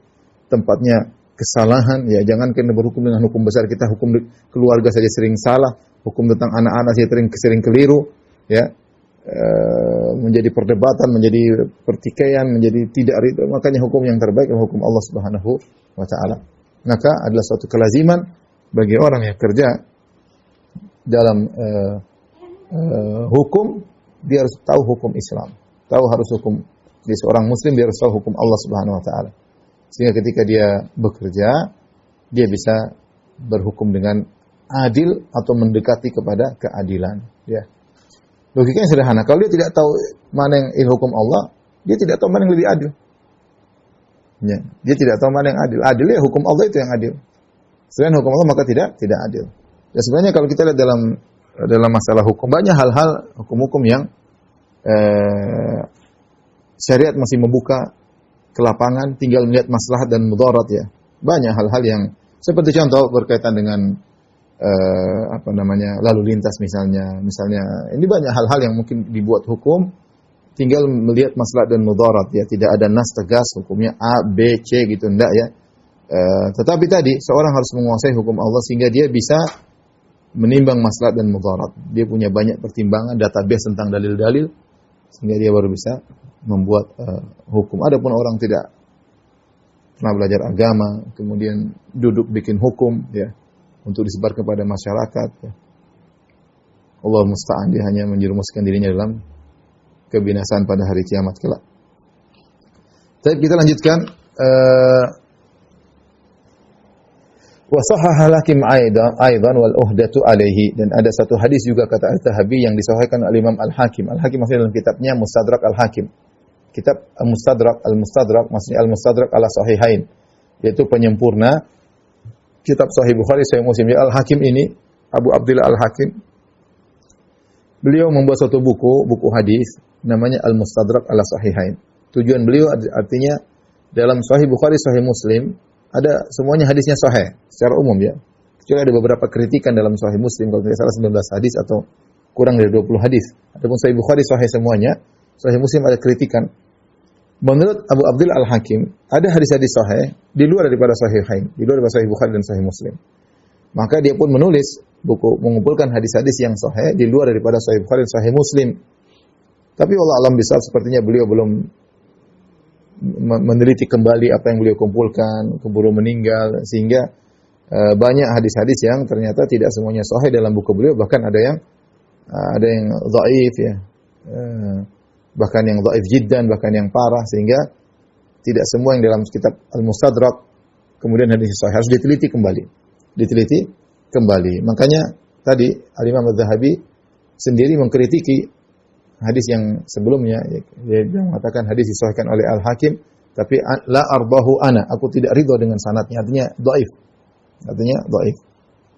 Tempatnya kesalahan. Ya, jangan kena berhukum dengan hukum besar kita. Hukum keluarga saja sering salah. Hukum tentang anak-anak saja sering keliru. Ya, menjadi perdebatan, menjadi pertikaian, menjadi tidak ridho. Makanya hukum yang terbaik adalah hukum Allah Subhanahu wa taala. Maka adalah suatu kelaziman bagi orang yang kerja dalam hukum, dia harus tahu hukum Islam. Tahu harus hukum. Dia seorang muslim, dia harus tahu hukum Allah Subhanahu wa taala. Sehingga ketika dia bekerja, dia bisa berhukum dengan adil atau mendekati kepada keadilan, ya. Logikanya sederhana. Kalau dia tidak tahu mana yang hukum Allah, dia tidak tahu mana yang lebih adil. Ya, dia tidak tahu mana yang adil. Adil ya hukum Allah itu yang adil. Selain hukum Allah maka tidak adil. Dan sebenarnya kalau kita lihat dalam masalah hukum, banyak hal-hal hukum-hukum yang syariat masih membuka ke lapangan, tinggal melihat maslahat dan mudarat, ya. Banyak hal-hal yang seperti contoh berkaitan dengan lalu lintas misalnya ini banyak hal-hal yang mungkin dibuat hukum, tinggal melihat maslahat dan mudarat, ya. Tidak ada nas tegas hukumnya A, B, C gitu, enggak, ya. Tetapi tadi seorang harus menguasai hukum Allah sehingga dia bisa menimbang maslahat dan mudarat. Dia punya banyak pertimbangan, database tentang dalil-dalil sehingga dia baru bisa membuat hukum. Adapun orang tidak pernah belajar agama, kemudian duduk bikin hukum, ya, untuk disebar kepada masyarakat, ya. Allah musta'an, dia hanya menjerumuskan dirinya dalam kebinasaan pada hari kiamat kelak. Baik, kita lanjutkan. Wa sahhaha Hakim aidan wal uhdatu alaihi, dan ada satu hadis juga kata Al-Zahabi yang disahihkan oleh Imam Al-Hakim. Al-Hakim maksudnya dalam kitabnya Mustadrak Al-Hakim. Kitab Al-Mustadrak maksudnya Al-Mustadrak ala Sahihain, yaitu penyempurna kitab Sahih Bukhari, Sahih Muslim. Al-Hakim ini, Abu Abdullah Al-Hakim, beliau membuat suatu buku hadis namanya Al-Mustadrak ala Sahihain. Tujuan beliau artinya dalam Sahih Bukhari, Sahih Muslim ada semuanya hadisnya sahih secara umum, ya. Kecuali ada beberapa kritikan dalam Sahih Muslim, kalau tidak salah 19 hadis atau kurang dari 20 hadis. Adapun Sahih Bukhari sahih semuanya, Sahih Muslim ada kritikan. Menurut Abu Abdullah Al-Hakim, ada hadis-hadis sahih di luar daripada Sahihain, di luar daripada Sahih Bukhari dan Sahih Muslim. Maka dia pun menulis buku mengumpulkan hadis-hadis yang sahih di luar daripada Sahih Bukhari dan Sahih Muslim. Tapi wallah alam bisawab, sepertinya beliau belum meneliti kembali apa yang beliau kumpulkan, keburu meninggal, sehingga banyak hadis-hadis yang ternyata tidak semuanya sahih dalam buku beliau, bahkan ada yang dhaif, ya. Bahkan yang dhaif jiddan, bahkan yang parah, sehingga tidak semua yang dalam kitab Al-Mustadrak kemudian hadis sahih, harus diteliti kembali. Makanya tadi Al-Imam Az-Zahabi sendiri mengkritiki hadis yang sebelumnya, dia mengatakan hadis disahihkan oleh Al-Hakim, tapi la ardahu ana, aku tidak ridha dengan sanadnya, artinya dhaif.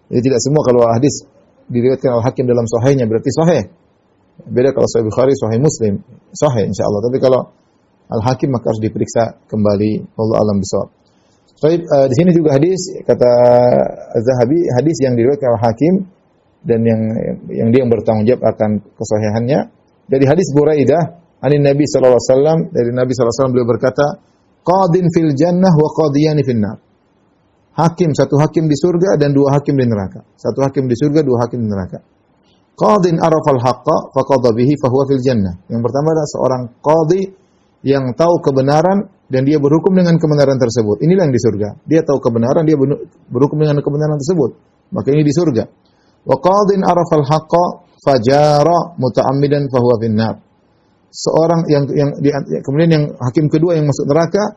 Jadi tidak semua kalau hadis diriwayatkan Al-Hakim dalam sahihnya berarti sahih. Beda kalau Sahih Bukhari, Sahih Muslim, sahih insyaallah. Tapi kalau Al-Hakim maka harus diperiksa kembali. Wallahu a'lam bishawab. Baik, di sini juga hadis kata Az-Zahabi, hadis yang diriwayatkan Al-Hakim dan yang dia yang bertanggung jawab akan kesahihannya. Dari hadis Buraidah, anin Nabi sallallahu alaihi wasallam, dari Nabi sallallahu alaihi wasallam beliau berkata, qadin fil jannah wa qadiyani fin nar. Satu hakim di surga dan dua hakim di neraka. Satu hakim di surga, dua hakim di neraka. Qadin arafal haqqa fa qadha bihi fa huwa fil jannah. Yang pertama adalah seorang qadhi yang tahu kebenaran dan dia berhukum dengan kebenaran tersebut. Inilah yang di surga. Dia tahu kebenaran, dia berhukum dengan kebenaran tersebut. Maka ini di surga. Wa qadin arafal haqqa fajara muta'ammidan fa huwa finnar. Seorang yang kemudian yang hakim kedua yang masuk neraka,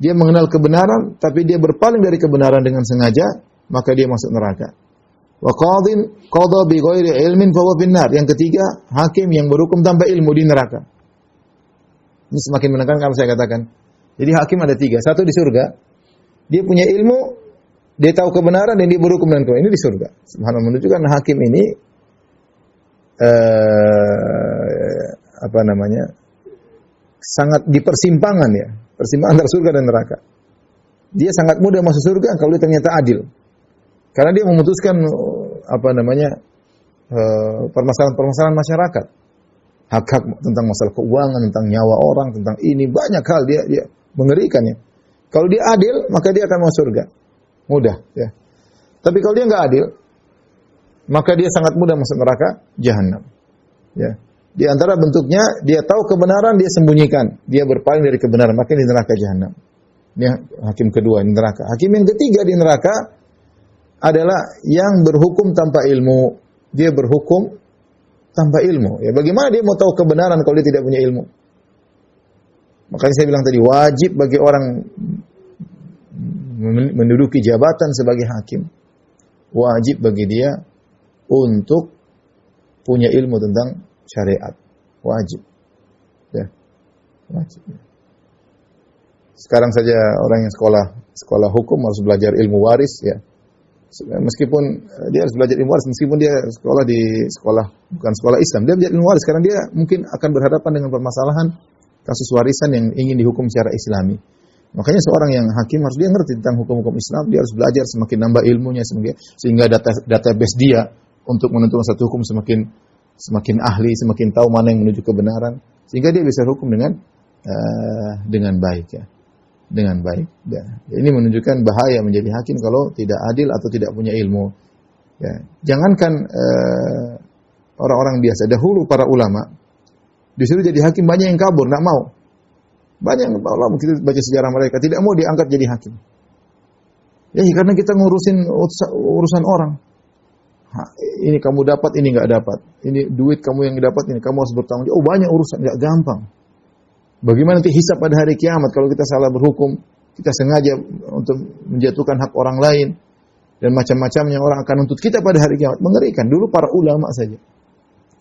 dia mengenal kebenaran tapi dia berpaling dari kebenaran dengan sengaja, maka dia masuk neraka. Wa qadin qada bi ghairi ilmin fa huwa finnar. Yang ketiga, hakim yang berhukum tanpa ilmu, di neraka. Ini semakin menekankan saya katakan. Jadi hakim ada tiga, satu di surga, dia punya ilmu, dia tahu kebenaran dan dia berhukum dengan kebenaran, ini di surga. Subhanallah, menunjukkan hakim ini sangat di persimpangan, ya, persimpangan antara surga dan neraka. Dia sangat mudah masuk surga kalau dia ternyata adil, karena dia memutuskan permasalahan-permasalahan masyarakat. Hak-hak tentang masalah keuangan, tentang nyawa orang, tentang ini banyak hal dia mengerikan ya. Kalau dia adil, maka dia akan masuk surga. Mudah ya. Tapi kalau dia nggak adil, maka dia sangat mudah masuk neraka jahanam. Ya. Di antara bentuknya dia tahu kebenaran, dia sembunyikan, dia berpaling dari kebenaran, maka di neraka jahanam. Ini hakim kedua di neraka. Hakim yang ketiga di neraka adalah yang berhukum tanpa ilmu. Dia berhukum tanpa ilmu. Ya, bagaimana dia mau tahu kebenaran kalau dia tidak punya ilmu? Makanya saya bilang tadi, wajib bagi orang menduduki jabatan sebagai hakim, wajib bagi dia untuk punya ilmu tentang syariat. Wajib. Ya. Wajib. Sekarang saja orang yang sekolah hukum harus belajar ilmu waris ya. Meskipun dia harus belajar ilmu waris, meskipun dia sekolah di bukan sekolah Islam, dia belajar ilmu waris karena dia mungkin akan berhadapan dengan permasalahan kasus warisan yang ingin dihukum secara Islami. Makanya seorang yang hakim harus dia ngerti tentang hukum-hukum Islam, dia harus belajar semakin nambah ilmunya sehingga database dia untuk menentukan satu hukum semakin ahli, semakin tahu mana yang menuju kebenaran, sehingga dia bisa hukum dengan baik ya. Dengan baik. Ya. Ini menunjukkan bahaya menjadi hakim kalau tidak adil atau tidak punya ilmu. Ya. Jangankan orang-orang biasa, dahulu para ulama disuruh jadi hakim banyak yang kabur, tidak mau. Banyak yang ulama kita baca sejarah mereka tidak mau diangkat jadi hakim. Ya, karena kita ngurusin urusan orang. Ini kamu dapat, ini enggak dapat. Ini duit kamu yang dapat, ini kamu harus bertanggung jawab. Oh, banyak urusan, enggak gampang. Bagaimana nanti hisab pada hari kiamat kalau kita salah berhukum, kita sengaja untuk menjatuhkan hak orang lain dan macam-macamnya, orang akan nuntut kita pada hari kiamat. Mengerikan. Dulu para ulama saja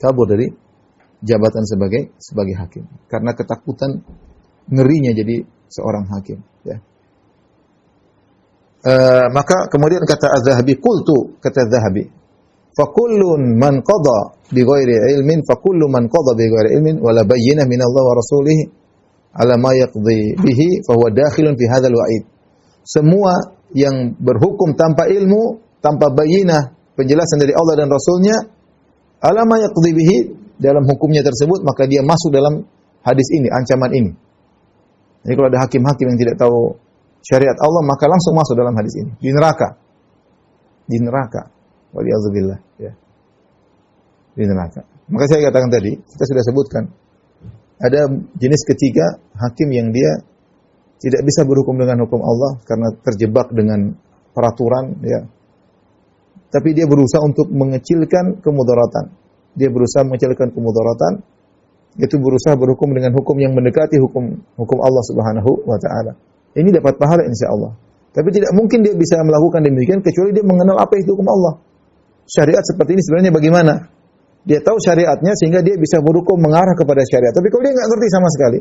kabur dari jabatan sebagai hakim karena ketakutan ngerinya jadi seorang hakim ya. Maka kemudian kata Az-Zahabi, qultu, kata Az-Zahabi, fa kullun man qada bi ghairi ilmin fa kullu man qada bi ghairi ilmin wala bayyinah min Allah wa rasulih ala ma yaqdi bihi fa huwa dakhilun fi hadzal wa'id. Semua yang berhukum tanpa ilmu, tanpa bayinah, penjelasan dari Allah dan Rasulnya, ala ma yaqdi bihi, dalam hukumnya tersebut, maka dia masuk dalam hadis ini, ancaman ini. Jadi kalau ada hakim-hakim yang tidak tahu syariat Allah, maka langsung masuk dalam hadis ini, di neraka. Di neraka. Waliyadzubillah ya. Di neraka. Maka saya katakan tadi, kita sudah sebutkan ada jenis ketiga hakim yang dia tidak bisa berhukum dengan hukum Allah karena terjebak dengan peraturan ya. Tapi dia berusaha untuk mengecilkan kemudaratan. Dia berusaha mengecilkan kemudaratan, itu berusaha berhukum dengan hukum yang mendekati hukum Allah Subhanahu wa taala. Ini dapat pahala insyaallah. Tapi tidak mungkin dia bisa melakukan demikian kecuali dia mengenal apa itu hukum Allah. Syariat seperti ini sebenarnya bagaimana? Dia tahu syariatnya sehingga dia bisa berhukum mengarah kepada syariat. Tapi kalau dia nggak ngerti sama sekali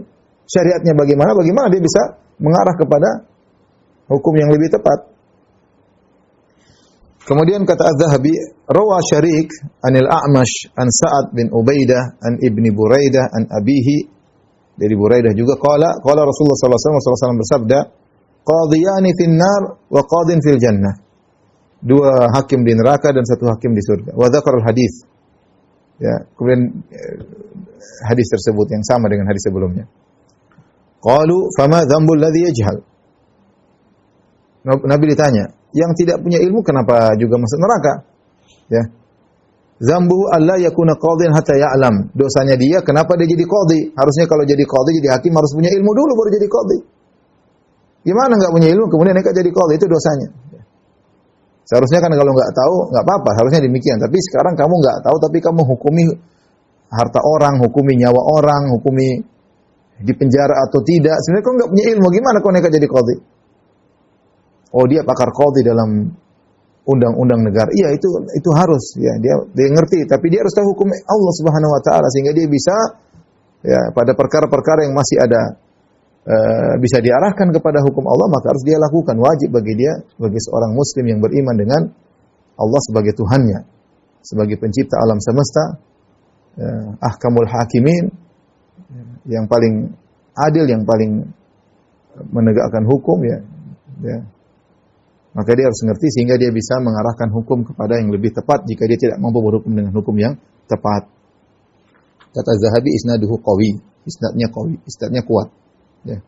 syariatnya bagaimana dia bisa mengarah kepada hukum yang lebih tepat. Kemudian kata Az-Zahabi, rawa Syarik anil A'mash an Sa'ad bin Ubaidah an Ibni Buraidah an Abihi, dari Buraidah juga qala Rasulullah sallallahu alaihi wasallam bersabda, qadiyani fin nar wa qadin fil jannah. Dua hakim di neraka dan satu hakim di surga. Wa dzakara al-hadits. Ya, kemudian hadis tersebut yang sama dengan hadis sebelumnya. Qalu fama dzambul ladzi yajhal. Nabi ditanya, yang tidak punya ilmu kenapa juga masuk neraka? Ya. Zambu alla yakuna qadhin hatta ya'lam. Dosanya dia kenapa dia jadi qadhi? Harusnya kalau jadi qadhi, jadi hakim harus punya ilmu dulu baru jadi qadhi. Gimana enggak punya ilmu kemudian mereka jadi qadhi, itu dosanya. Seharusnya kan kalau nggak tahu, nggak apa-apa, harusnya demikian. Tapi sekarang kamu nggak tahu, tapi kamu hukumi harta orang, hukumi nyawa orang, hukumi di penjara atau tidak. Sebenarnya kau nggak punya ilmu, gimana kau nekat jadi qadhi? Oh, dia pakar qadhi dalam undang-undang negara. Iya, itu harus. Ya, dia ngerti, tapi dia harus tahu hukum Allah Subhanahu Wa Taala sehingga dia bisa ya pada perkara-perkara yang masih ada bisa diarahkan kepada hukum Allah, maka harus dia lakukan. Wajib bagi dia, bagi seorang muslim yang beriman dengan Allah sebagai Tuhannya, sebagai pencipta alam semesta, ahkamul hakimin, yang paling adil, yang paling menegakkan hukum ya. Maka dia harus mengerti sehingga dia bisa mengarahkan hukum kepada yang lebih tepat jika dia tidak mampu berhukum dengan hukum yang tepat. Kata Zahabi, isnaduhu qawi, isnadnya kuat. Ya.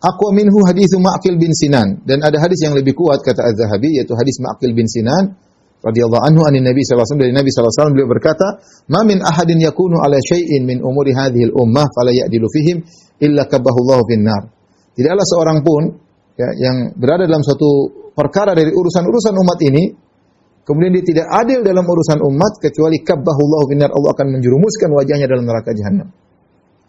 Aqwa minhu hadithu Ma'qil bin Sinan, dan ada hadis yang lebih kuat kata Az-Zahabi, yaitu hadis Ma'qil bin Sinan radhiyallahu anhu anin Nabi sallallahu alaihi wasallam, dari Nabi sallallahu alaihi wasallam beliau berkata, "Ma min ahadin yakunu ala syai'in min umuri hadhihi al-ummah fala ya'dilu fihim illa kabahullahu fin nar." Tidaklah seorang pun ya, yang berada dalam suatu perkara dari urusan-urusan umat ini, kemudian dia tidak adil dalam urusan umat, kecuali kabbahullahu finnar, Allah akan menjerumuskan wajahnya dalam neraka jahanam.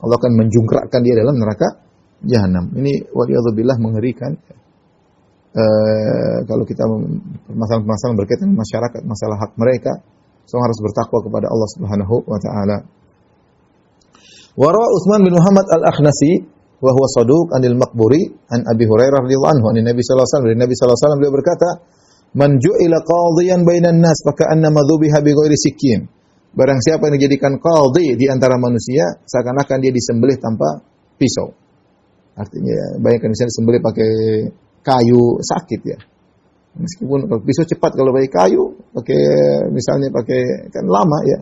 Allah akan menjungkrakkan dia dalam neraka jahanam. Ini waliyadzubillah mengerikan. Kalau kita masalah-masalah berkaitan dengan masyarakat, masalah hak mereka, semua harus bertakwa kepada Allah Subhanahu wa taala. Wa rawa Utsman bin Muhammad al-Akhnasi wa huwa saduq anil Maqburi an Abi Hurairah radhiyallahu anhu an Nabi sallallahu alaihi wasallam, dari Nabi sallallahu alaihi wasallam beliau berkata, "Man ju'ila qadhiyan bainan nas maka annama dhubiha bi ghairi sikkin." Barang siapa yang dijadikan qadhi di antara manusia, seakan-akan dia disembelih tanpa pisau. Artinya, bayangkan misalnya disembelih pakai kayu, sakit ya. Meskipun kalau pisau cepat, kalau pakai kayu, misalnya pakai kan lama ya.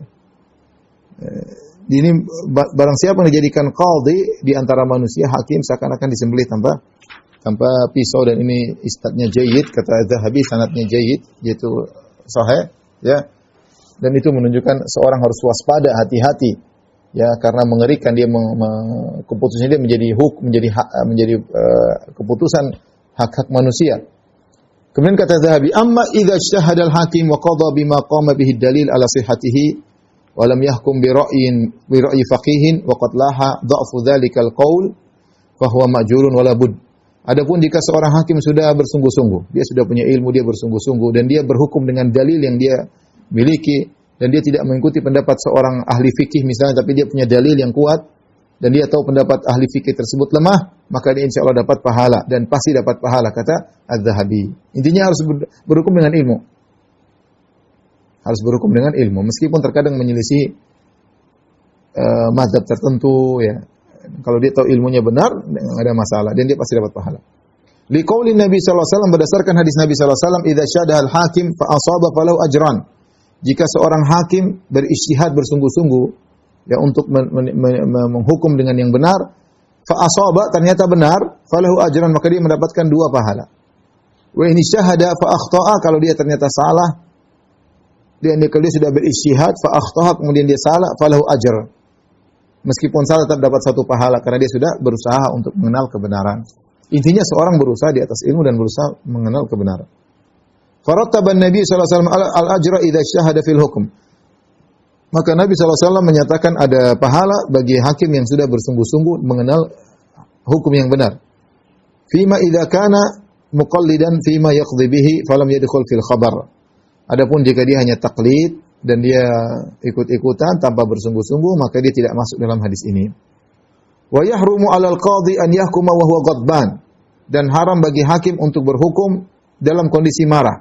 Ini barang siapa yang dijadikan qadhi di antara manusia, hakim, seakan-akan disembelih tanpa pisau, dan ini isnadnya jayyid kata Zahabi, sanadnya jayyid, yaitu sahih ya. Dan itu menunjukkan seorang harus waspada, hati-hati ya, karena mengerikan dia keputusannya dia menjadi keputusan hak-hak manusia. Kemudian kata Zahabi, "Amma idza ijtahada al-hakim wa qada bima qama bihi dalil ala sihhatihi wa lam yahkum bi ra'yi faqihin wa qad laha dha'fu dzalika al-qaul fa huwa ma'jurun wala bud." Adapun jika seorang hakim sudah bersungguh-sungguh, dia sudah punya ilmu, dia bersungguh-sungguh, dan dia berhukum dengan dalil yang dia miliki, dan dia tidak mengikuti pendapat seorang ahli fikih misalnya, tapi dia punya dalil yang kuat, dan dia tahu pendapat ahli fikih tersebut lemah, maka dia insya Allah dapat pahala, dan pasti dapat pahala, kata Az-Zahabi. Intinya harus berhukum dengan ilmu. Harus berhukum dengan ilmu, meskipun terkadang menyelisih mazhab tertentu ya. Kalau dia tahu ilmunya benar, tidak ada masalah, dan dia pasti dapat pahala. Liqaulin Nabi sallallahu alaihi wasallam, berdasarkan hadis Nabi sallallahu alaihi wasallam, "Idza syahada al-hakim fa asaba falahu ajran." Jika seorang hakim berijtihad bersungguh-sungguh ya untuk menghukum dengan yang benar, fa asaba, ternyata benar, falahu ajran, maka dia mendapatkan 2 pahala. Wa in syahada fa akhta'a, kalau dia ternyata salah, kalau dia sudah berijtihad fa akhta'a, kemudian dia salah, falahu ajr. Meskipun salah tetap dapat 1 pahala karena dia sudah berusaha untuk mengenal kebenaran. Intinya seorang berusaha di atas ilmu dan berusaha mengenal kebenaran. Farattaba Nabi sallallahu alaihi wasallam al-ajra idza ijtahada fil hukm. Maka Nabi sallallahu alaihi wasallam menyatakan ada pahala bagi hakim yang sudah bersungguh-sungguh mengenal hukum yang benar. Fima idza kana muqallidan fima yaqdi bihi falam yadkhul fil khabar. Adapun jika dia hanya taklid dan dia ikut-ikutan tanpa bersungguh-sungguh, maka dia tidak masuk dalam hadis ini. Wa yahrumu 'alal qadhi an yahkuma wa huwa ghadban. Dan haram bagi hakim untuk berhukum dalam kondisi marah.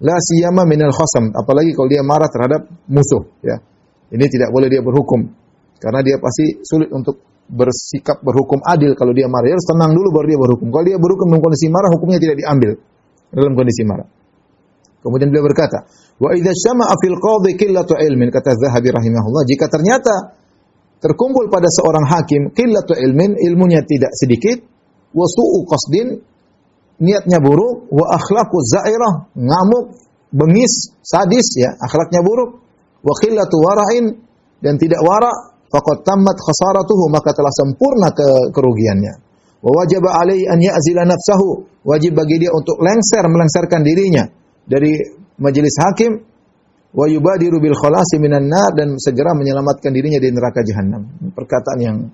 La siyama minal khasam, apalagi kalau dia marah terhadap musuh ya. Ini tidak boleh dia berhukum karena dia pasti sulit untuk bersikap berhukum adil kalau dia marah. Dia harus tenang dulu baru dia berhukum. Kalau dia berhukum dalam kondisi marah, hukumnya tidak diambil dalam kondisi marah. Kemudian beliau berkata, "Wa idza syama'a fil qadhi qillatu ilmin," kata Zahabi rahimahullah, jika ternyata terkumpul pada seorang hakim qillatu ilmin, ilmunya tidak sedikit, wa su'u qasdin, niatnya buruk, wa akhlaqu za'irah, ngamuk, bengis, sadis ya, akhlaknya buruk, wa qillatu wara'in, dan tidak wara', faqad tammat khasaratuhu, maka telah sempurna kerugiannya. Wa wajaba alaihi an ya'zila nafsahu, wajib bagi dia untuk melengsarkan dirinya dari majelis hakim, wa yubadiru bil khalasi minan nar, dan segera menyelamatkan dirinya dari neraka jahanam. Perkataan yang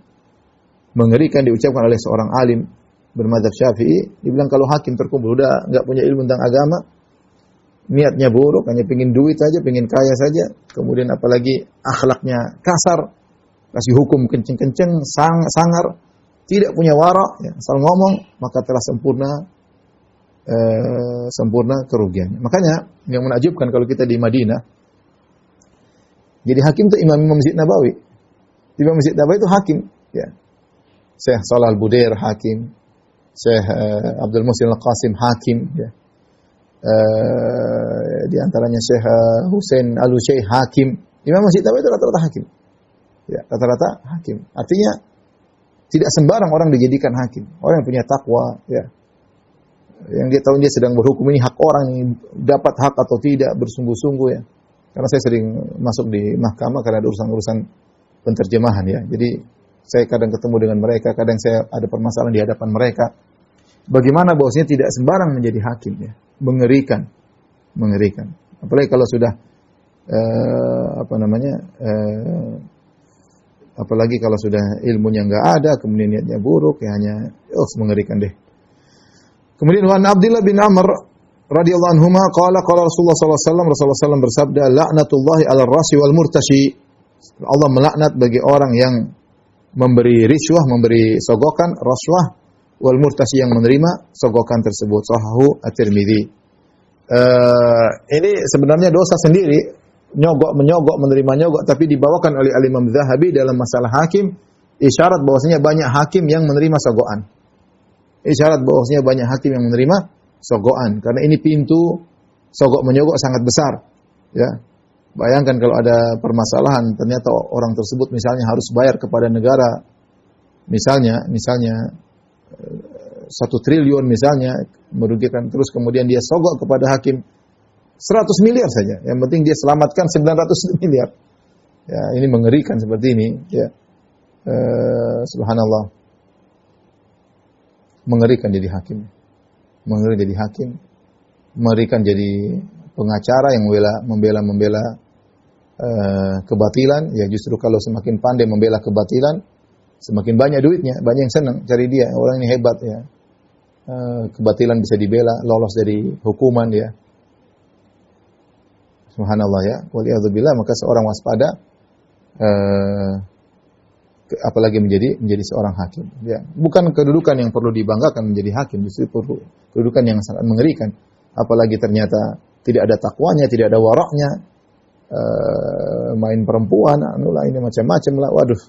mengerikan diucapkan oleh seorang alim bermadzhab Syafi'i. Dibilang kalau hakim terkumpul udah enggak punya ilmu tentang agama, niatnya buruk, hanya pengin duit saja, pengin kaya saja, kemudian apalagi akhlaknya kasar, kasih hukum kenceng-kenceng, sangar, tidak punya wara, ya, asal ngomong, maka telah sempurna kerugiannya. Makanya yang menakjubkan kalau kita di Madinah, jadi hakim itu imam Masjid Nabawi. Imam Masjid Nabawi itu hakim, ya. Syekh Shalal Al-Budair hakim, Syekh Abdul Muhsin Al-Qasim hakim, ya. Di antaranya Syekh Husain Al-Utsaimin hakim. Imam Masjid Nabawi itu rata-rata hakim. Ya, rata-rata hakim. Artinya tidak sembarang orang dijadikan hakim. Orang yang punya takwa, ya. Yang dia tahu dia sedang berhukum, ini hak orang, ini dapat hak atau tidak, bersungguh-sungguh, ya. Karena saya sering masuk di mahkamah karena ada urusan-urusan penterjemahan, ya. Jadi saya kadang ketemu dengan mereka, kadang saya ada permasalahan di hadapan mereka. Bagaimana bahwasanya tidak sembarang menjadi hakim, ya. Mengerikan. Mengerikan. Apalagi kalau sudah apalagi kalau sudah ilmunya enggak ada, kemudian niatnya buruk, ya hanya mengerikan deh. Kemudian wa Abdullah bin Amr radhiyallahu anhuma qala Rasulullah sallallahu alaihi wasallam, Rasulullah sallallahu bersabda, "Laknatullahi 'alal rashi wal murtashi." Allah melaknat bagi orang yang memberi riswah, memberi sogokan, raswah, wal murtashi yang menerima sogokan tersebut. Sahahu At-Tirmidzi. Ini sebenarnya dosa sendiri, menyogok, menerima nyogok, tapi dibawakan oleh Al-Imam Dzahabi dalam masalah hakim, isyarat bahwasanya banyak hakim yang menerima sogokan. Isyarat bahwasanya banyak hakim yang menerima sogokan, karena ini pintu sogok menyogok sangat besar, ya. Bayangkan kalau ada permasalahan, ternyata orang tersebut misalnya harus bayar kepada negara, misalnya 1 triliun misalnya, merugikan, terus kemudian dia sogok kepada hakim 100 miliar saja, yang penting dia selamatkan 900 miliar. Ya, ini mengerikan seperti ini, ya. Subhanallah. Mengerikan jadi hakim. Mengerikan jadi hakim. Mengerikan jadi pengacara yang membela kebatilan. Ya, justru kalau semakin pandai membela kebatilan, semakin banyak duitnya, banyak yang senang cari dia. Orang ini hebat, ya. Kebatilan bisa dibela, lolos dari hukuman, ya. Subhanallah, ya. Waliyadzubillah, maka seorang waspada, apalagi menjadi seorang hakim. Ya, bukan kedudukan yang perlu dibanggakan menjadi hakim, justru kedudukan yang sangat mengerikan. Apalagi ternyata tidak ada takwanya, tidak ada waraknya, main perempuan, anulah ini macam-macam lah. Waduh,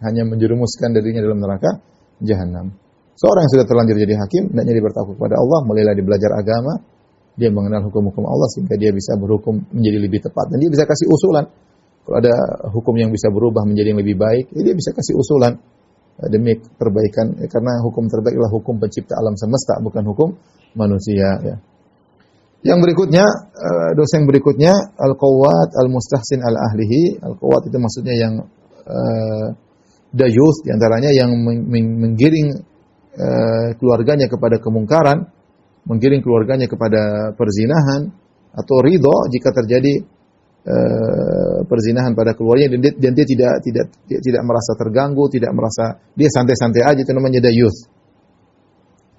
hanya menjerumuskan dirinya dalam neraka jahanam. Seorang yang sudah terlanjur jadi hakim, hendaknya dia bertakwa kepada Allah, mulailah dia belajar agama, dia mengenal hukum-hukum Allah sehingga dia bisa berhukum menjadi lebih tepat, dan dia bisa kasih usulan. Kalau ada hukum yang bisa berubah menjadi yang lebih baik, dia bisa kasih usulan demi perbaikan, karena hukum terbaik adalah hukum pencipta alam semesta, bukan hukum manusia, ya. Yang berikutnya, dosa yang berikutnya, al-qawwat al-mustahsin al-ahlihi. Al-qawwat itu maksudnya yang dayuth, diantaranya yang menggiring keluarganya kepada kemungkaran, menggiring keluarganya kepada perzinahan, atau ridho jika terjadi perzinahan pada keluarganya, dan dia tidak merasa terganggu, tidak merasa, dia santai-santai aja, itu namanya dayuth.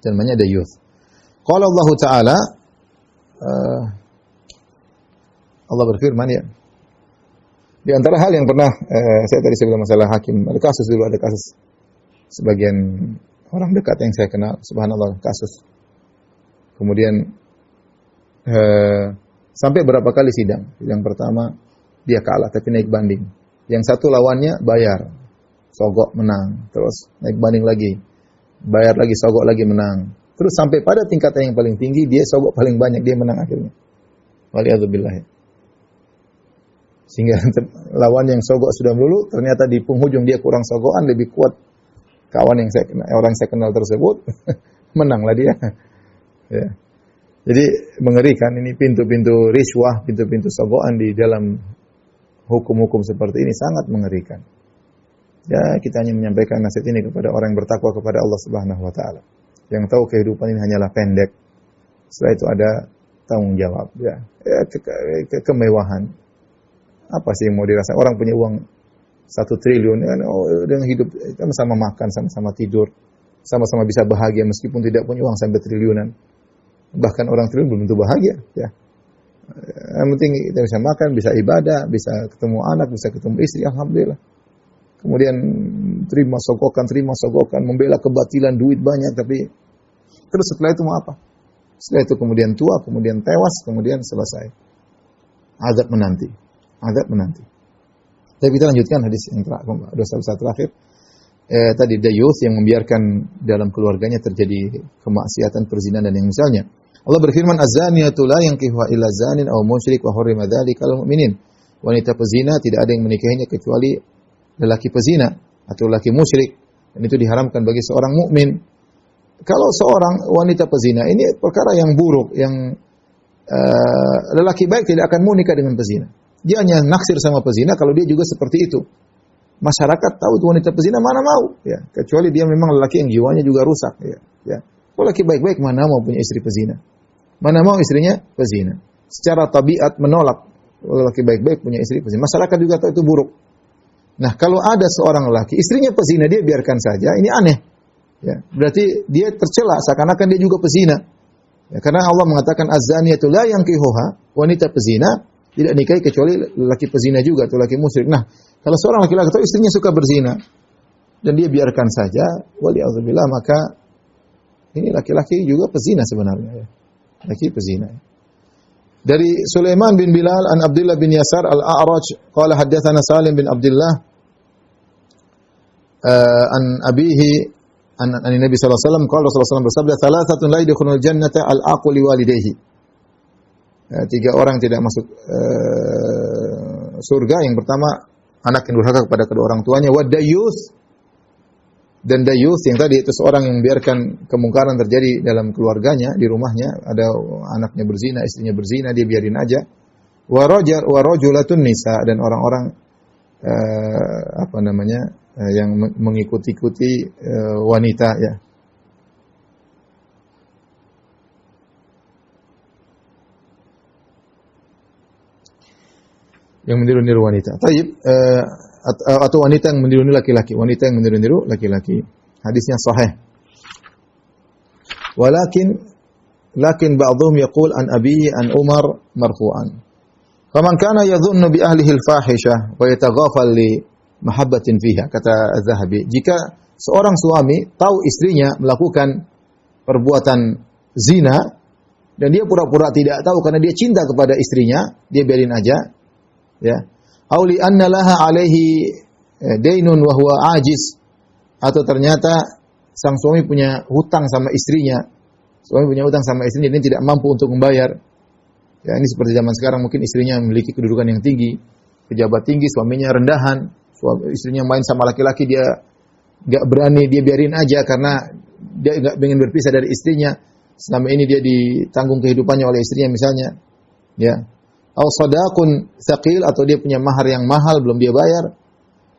Itu namanya dayuth. Qala Allah Ta'ala, Allah berfirman, ya. Di antara hal yang pernah saya tadi sebut masalah hakim, ada kasus sebagian orang dekat yang saya kenal, subhanallah, kasus. Kemudian sampai berapa kali sidang. Yang pertama dia kalah tapi naik banding. Yang satu lawannya bayar, sogok menang, terus naik banding lagi, bayar lagi, sogok lagi, menang. Terus sampai pada tingkatan yang paling tinggi, dia sogok paling banyak, dia menang akhirnya. Waliyadzubillah. Sehingga lawan yang sogok sudah melulu, ternyata di penghujung dia kurang sogokan, lebih kuat kawan yang orang saya kenal tersebut, menanglah dia. Ya. Jadi mengerikan, ini pintu-pintu riswah, pintu-pintu sogokan di dalam hukum-hukum seperti ini sangat mengerikan. Ya, kita hanya menyampaikan nasihat ini kepada orang yang bertakwa kepada Allah Subhanahu wa taala. Yang tahu kehidupan ini hanyalah pendek. Setelah itu ada tanggung jawab, ya. Kemewahan. Apa sih yang mau dirasa? Orang punya uang 1 triliun, ya, dengan hidup sama-sama makan, sama-sama tidur, sama-sama bisa bahagia meskipun tidak punya uang sampai triliunan. Bahkan orang triliun belum tentu bahagia, ya. Yang penting kita bisa makan, bisa ibadah, bisa ketemu anak, bisa ketemu istri, alhamdulillah. Kemudian terima sogokan, membela kebatilan, duit banyak, tapi terus setelah itu mau apa? Setelah itu kemudian tua, kemudian tewas, kemudian selesai. Azab menanti. Tapi kita lanjutkan hadis yang terakhir. tadi dayuth yang membiarkan dalam keluarganya terjadi kemaksiatan, perzinahan dan yang misalnya. Allah berfirman, "Az-zaniyatu la yankihuha illa zanin aw musyrik wa hurrima dzalika lil mu'minin." Wanita pezina tidak ada yang menikahinya kecuali lelaki pezina atau lelaki musyrik, dan itu diharamkan bagi seorang mukmin. Kalau seorang wanita pezina ini perkara yang buruk, yang lelaki baik tidak akan mau nikah dengan pezina. Dia hanya naksir sama pezina kalau dia juga seperti itu. Masyarakat tahu itu wanita pezina, mana mau, ya, kecuali dia memang lelaki yang jiwanya juga rusak, ya. Ya. Kalau lelaki baik-baik mana mau punya istri pezina? Mana mau istrinya pezina? Secara tabiat menolak lelaki baik-baik punya istri pezina. Masyarakat juga tahu itu buruk. Nah, kalau ada seorang lelaki istrinya pezina, dia biarkan saja, ini aneh. Ya, berarti dia tercela seakan-akan dia juga pezina. Ya, karena Allah mengatakan az-zaniyatu la yankihuha, wanita pezina tidak nikahi kecuali lelaki pezina juga atau lelaki musyrik. Nah, kalau seorang laki-laki tahu istrinya suka berzina dan dia biarkan saja, wali'adzubillah, maka ini laki-laki juga pezina sebenarnya, ya. Laki pezina. Dari Sulaiman bin Bilal an Abdullah bin Yasar al-A'raj qala haddatsana Salim bin Abdullah an abihi an Nabi sallallahu alaihi wasallam qala Rasulullah sallallahu alaihi wasallam bersabda, "Thalathatun la yadkhulul jannata al-aqu li walidayhi." Tiga orang tidak masuk surga. Yang pertama, anak yang durhaka kepada kedua orang tuanya, wa dayuth, dan dayuth yang tadi itu seorang yang membiarkan kemungkaran terjadi dalam keluarganya, di rumahnya ada anaknya berzina, istrinya berzina, dia biarin aja. Wa rajulatun nisa, dan orang-orang yang mengikuti-ikuti wanita, ya. Yang meniru-niru wanita. Taib, atau wanita yang meniru-niru laki-laki. Wanita yang meniru-niru laki-laki. Hadisnya sahih. Lakin ba'dhum yaqul an abihi an Umar marfu'an. Faman kana yadhunnu bi ahlihi al-fahisha wa yataghafal li mahabbatin fiha, kata Az-Zahabi. Jika seorang suami tahu istrinya melakukan perbuatan zina dan dia pura-pura tidak tahu karena dia cinta kepada istrinya, dia biarin aja. Ya, auli anna laha alaihi dainun wa huwa ajiz, atau ternyata sang suami punya hutang sama istrinya. Suami punya hutang sama istrinya, dia tidak mampu untuk membayar. Ya, ini seperti zaman sekarang, mungkin istrinya memiliki kedudukan yang tinggi, pejabat tinggi, suaminya rendahan, istrinya main sama laki-laki, dia enggak berani, dia biarin aja karena dia enggak ingin berpisah dari istrinya. Selama ini dia ditanggung kehidupannya oleh istrinya misalnya. Ya. Aw sadaqun tsaqil, atau dia punya mahar yang mahal belum dia bayar.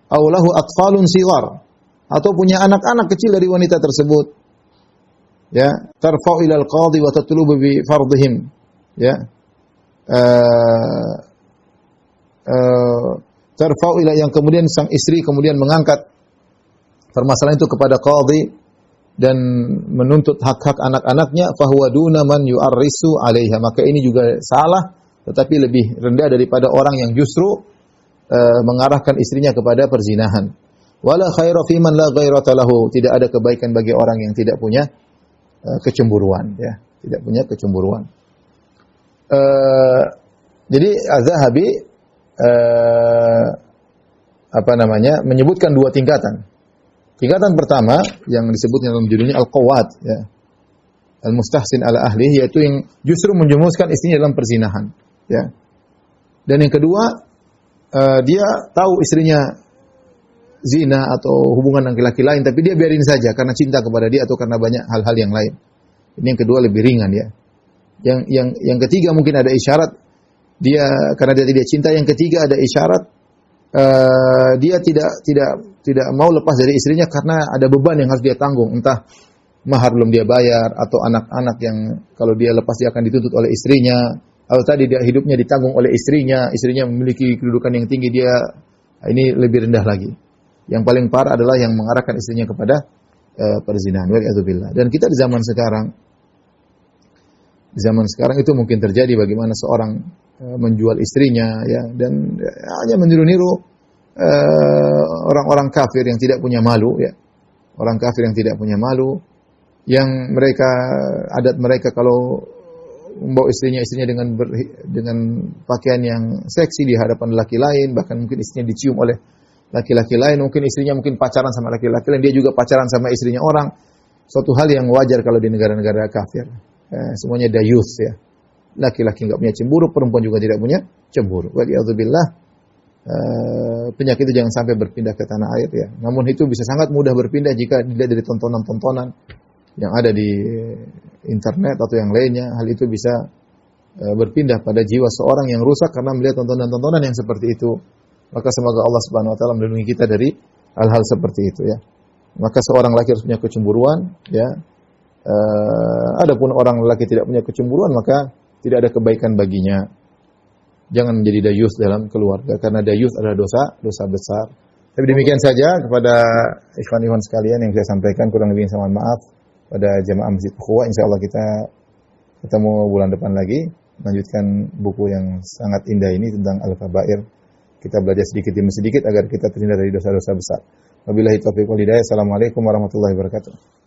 Aw lahu atfalun sighar, atau punya anak-anak kecil dari wanita tersebut. Ya, tarfa'u ila al-qadhi wa tatlubu bi fardihim. Ya. Tarfa'u ila, yang kemudian sang istri kemudian mengangkat permasalahan itu kepada qadhi dan menuntut hak-hak anak-anaknya, fahuwa duna man yu'arrisu 'alaiha, maka ini juga salah, tetapi lebih rendah daripada orang yang justru mengarahkan istrinya kepada perzinahan. Wala khaira fi man la ghairata lahu, tidak ada kebaikan bagi orang yang tidak punya kecemburuan, ya, tidak punya kecemburuan. Jadi Az-Zahabi menyebutkan dua tingkatan. Tingkatan pertama yang disebutnya dalam judulnya al-qawat, ya, al-mustahsin ala ahlihi, yaitu yang justru menjerumuskan istrinya dalam perzinahan. Ya. Dan yang kedua, dia tahu istrinya zina atau hubungan dengan laki-laki lain, tapi dia biarin saja karena cinta kepada dia atau karena banyak hal-hal yang lain. Ini yang kedua lebih ringan, ya. Yang ketiga mungkin ada isyarat dia karena dia tidak cinta. Yang ketiga ada isyarat dia tidak mau lepas dari istrinya karena ada beban yang harus dia tanggung, entah mahar belum dia bayar atau anak-anak yang kalau dia lepas dia akan dituntut oleh istrinya. Atau tadi dia hidupnya ditanggung oleh istrinya memiliki kedudukan yang tinggi, dia ini lebih rendah lagi. Yang paling parah adalah yang mengarahkan istrinya kepada perzinahan. Wa'iyadzubillah. Dan kita di zaman sekarang itu mungkin terjadi, bagaimana seorang menjual istrinya, ya, dan hanya meniru-niru orang-orang kafir yang tidak punya malu, ya. Orang kafir yang tidak punya malu, yang adat mereka kalau membawa istrinya dengan pakaian yang seksi di hadapan laki lain, bahkan mungkin istrinya dicium oleh laki-laki lain, mungkin istrinya mungkin pacaran sama laki-laki lain, dia juga pacaran sama istrinya orang. Suatu hal yang wajar kalau di negara-negara kafir. Semuanya dayuth ya. Laki-laki enggak punya cemburu, perempuan juga tidak punya cemburu. Waliyadzubillah. Penyakit itu jangan sampai berpindah ke tanah air ya. Namun itu bisa sangat mudah berpindah jika dilihat dari tontonan-tontonan yang ada di internet atau yang lainnya. Hal itu bisa berpindah pada jiwa seorang yang rusak karena melihat tontonan-tontonan yang seperti itu. Maka semoga Allah Subhanahu wa taala melindungi kita dari hal-hal seperti itu ya. Maka seorang laki harus punya kecemburuan ya. Adapun orang laki tidak punya kecemburuan maka tidak ada kebaikan baginya. Jangan menjadi dayus dalam keluarga karena dayus adalah dosa besar. Tapi demikian saja kepada ikhwan-ikhwan sekalian yang saya sampaikan, kurang lebih saya mohon maaf. Pada jamaah Masjid Ukhuwah insyaallah kita ketemu bulan depan lagi melanjutkan buku yang sangat indah ini tentang Al-Kabair. Kita belajar sedikit demi sedikit agar kita terhindar dari dosa-dosa besar. Wabillahi taufiq wal hidayah. Assalamualaikum warahmatullahi wabarakatuh.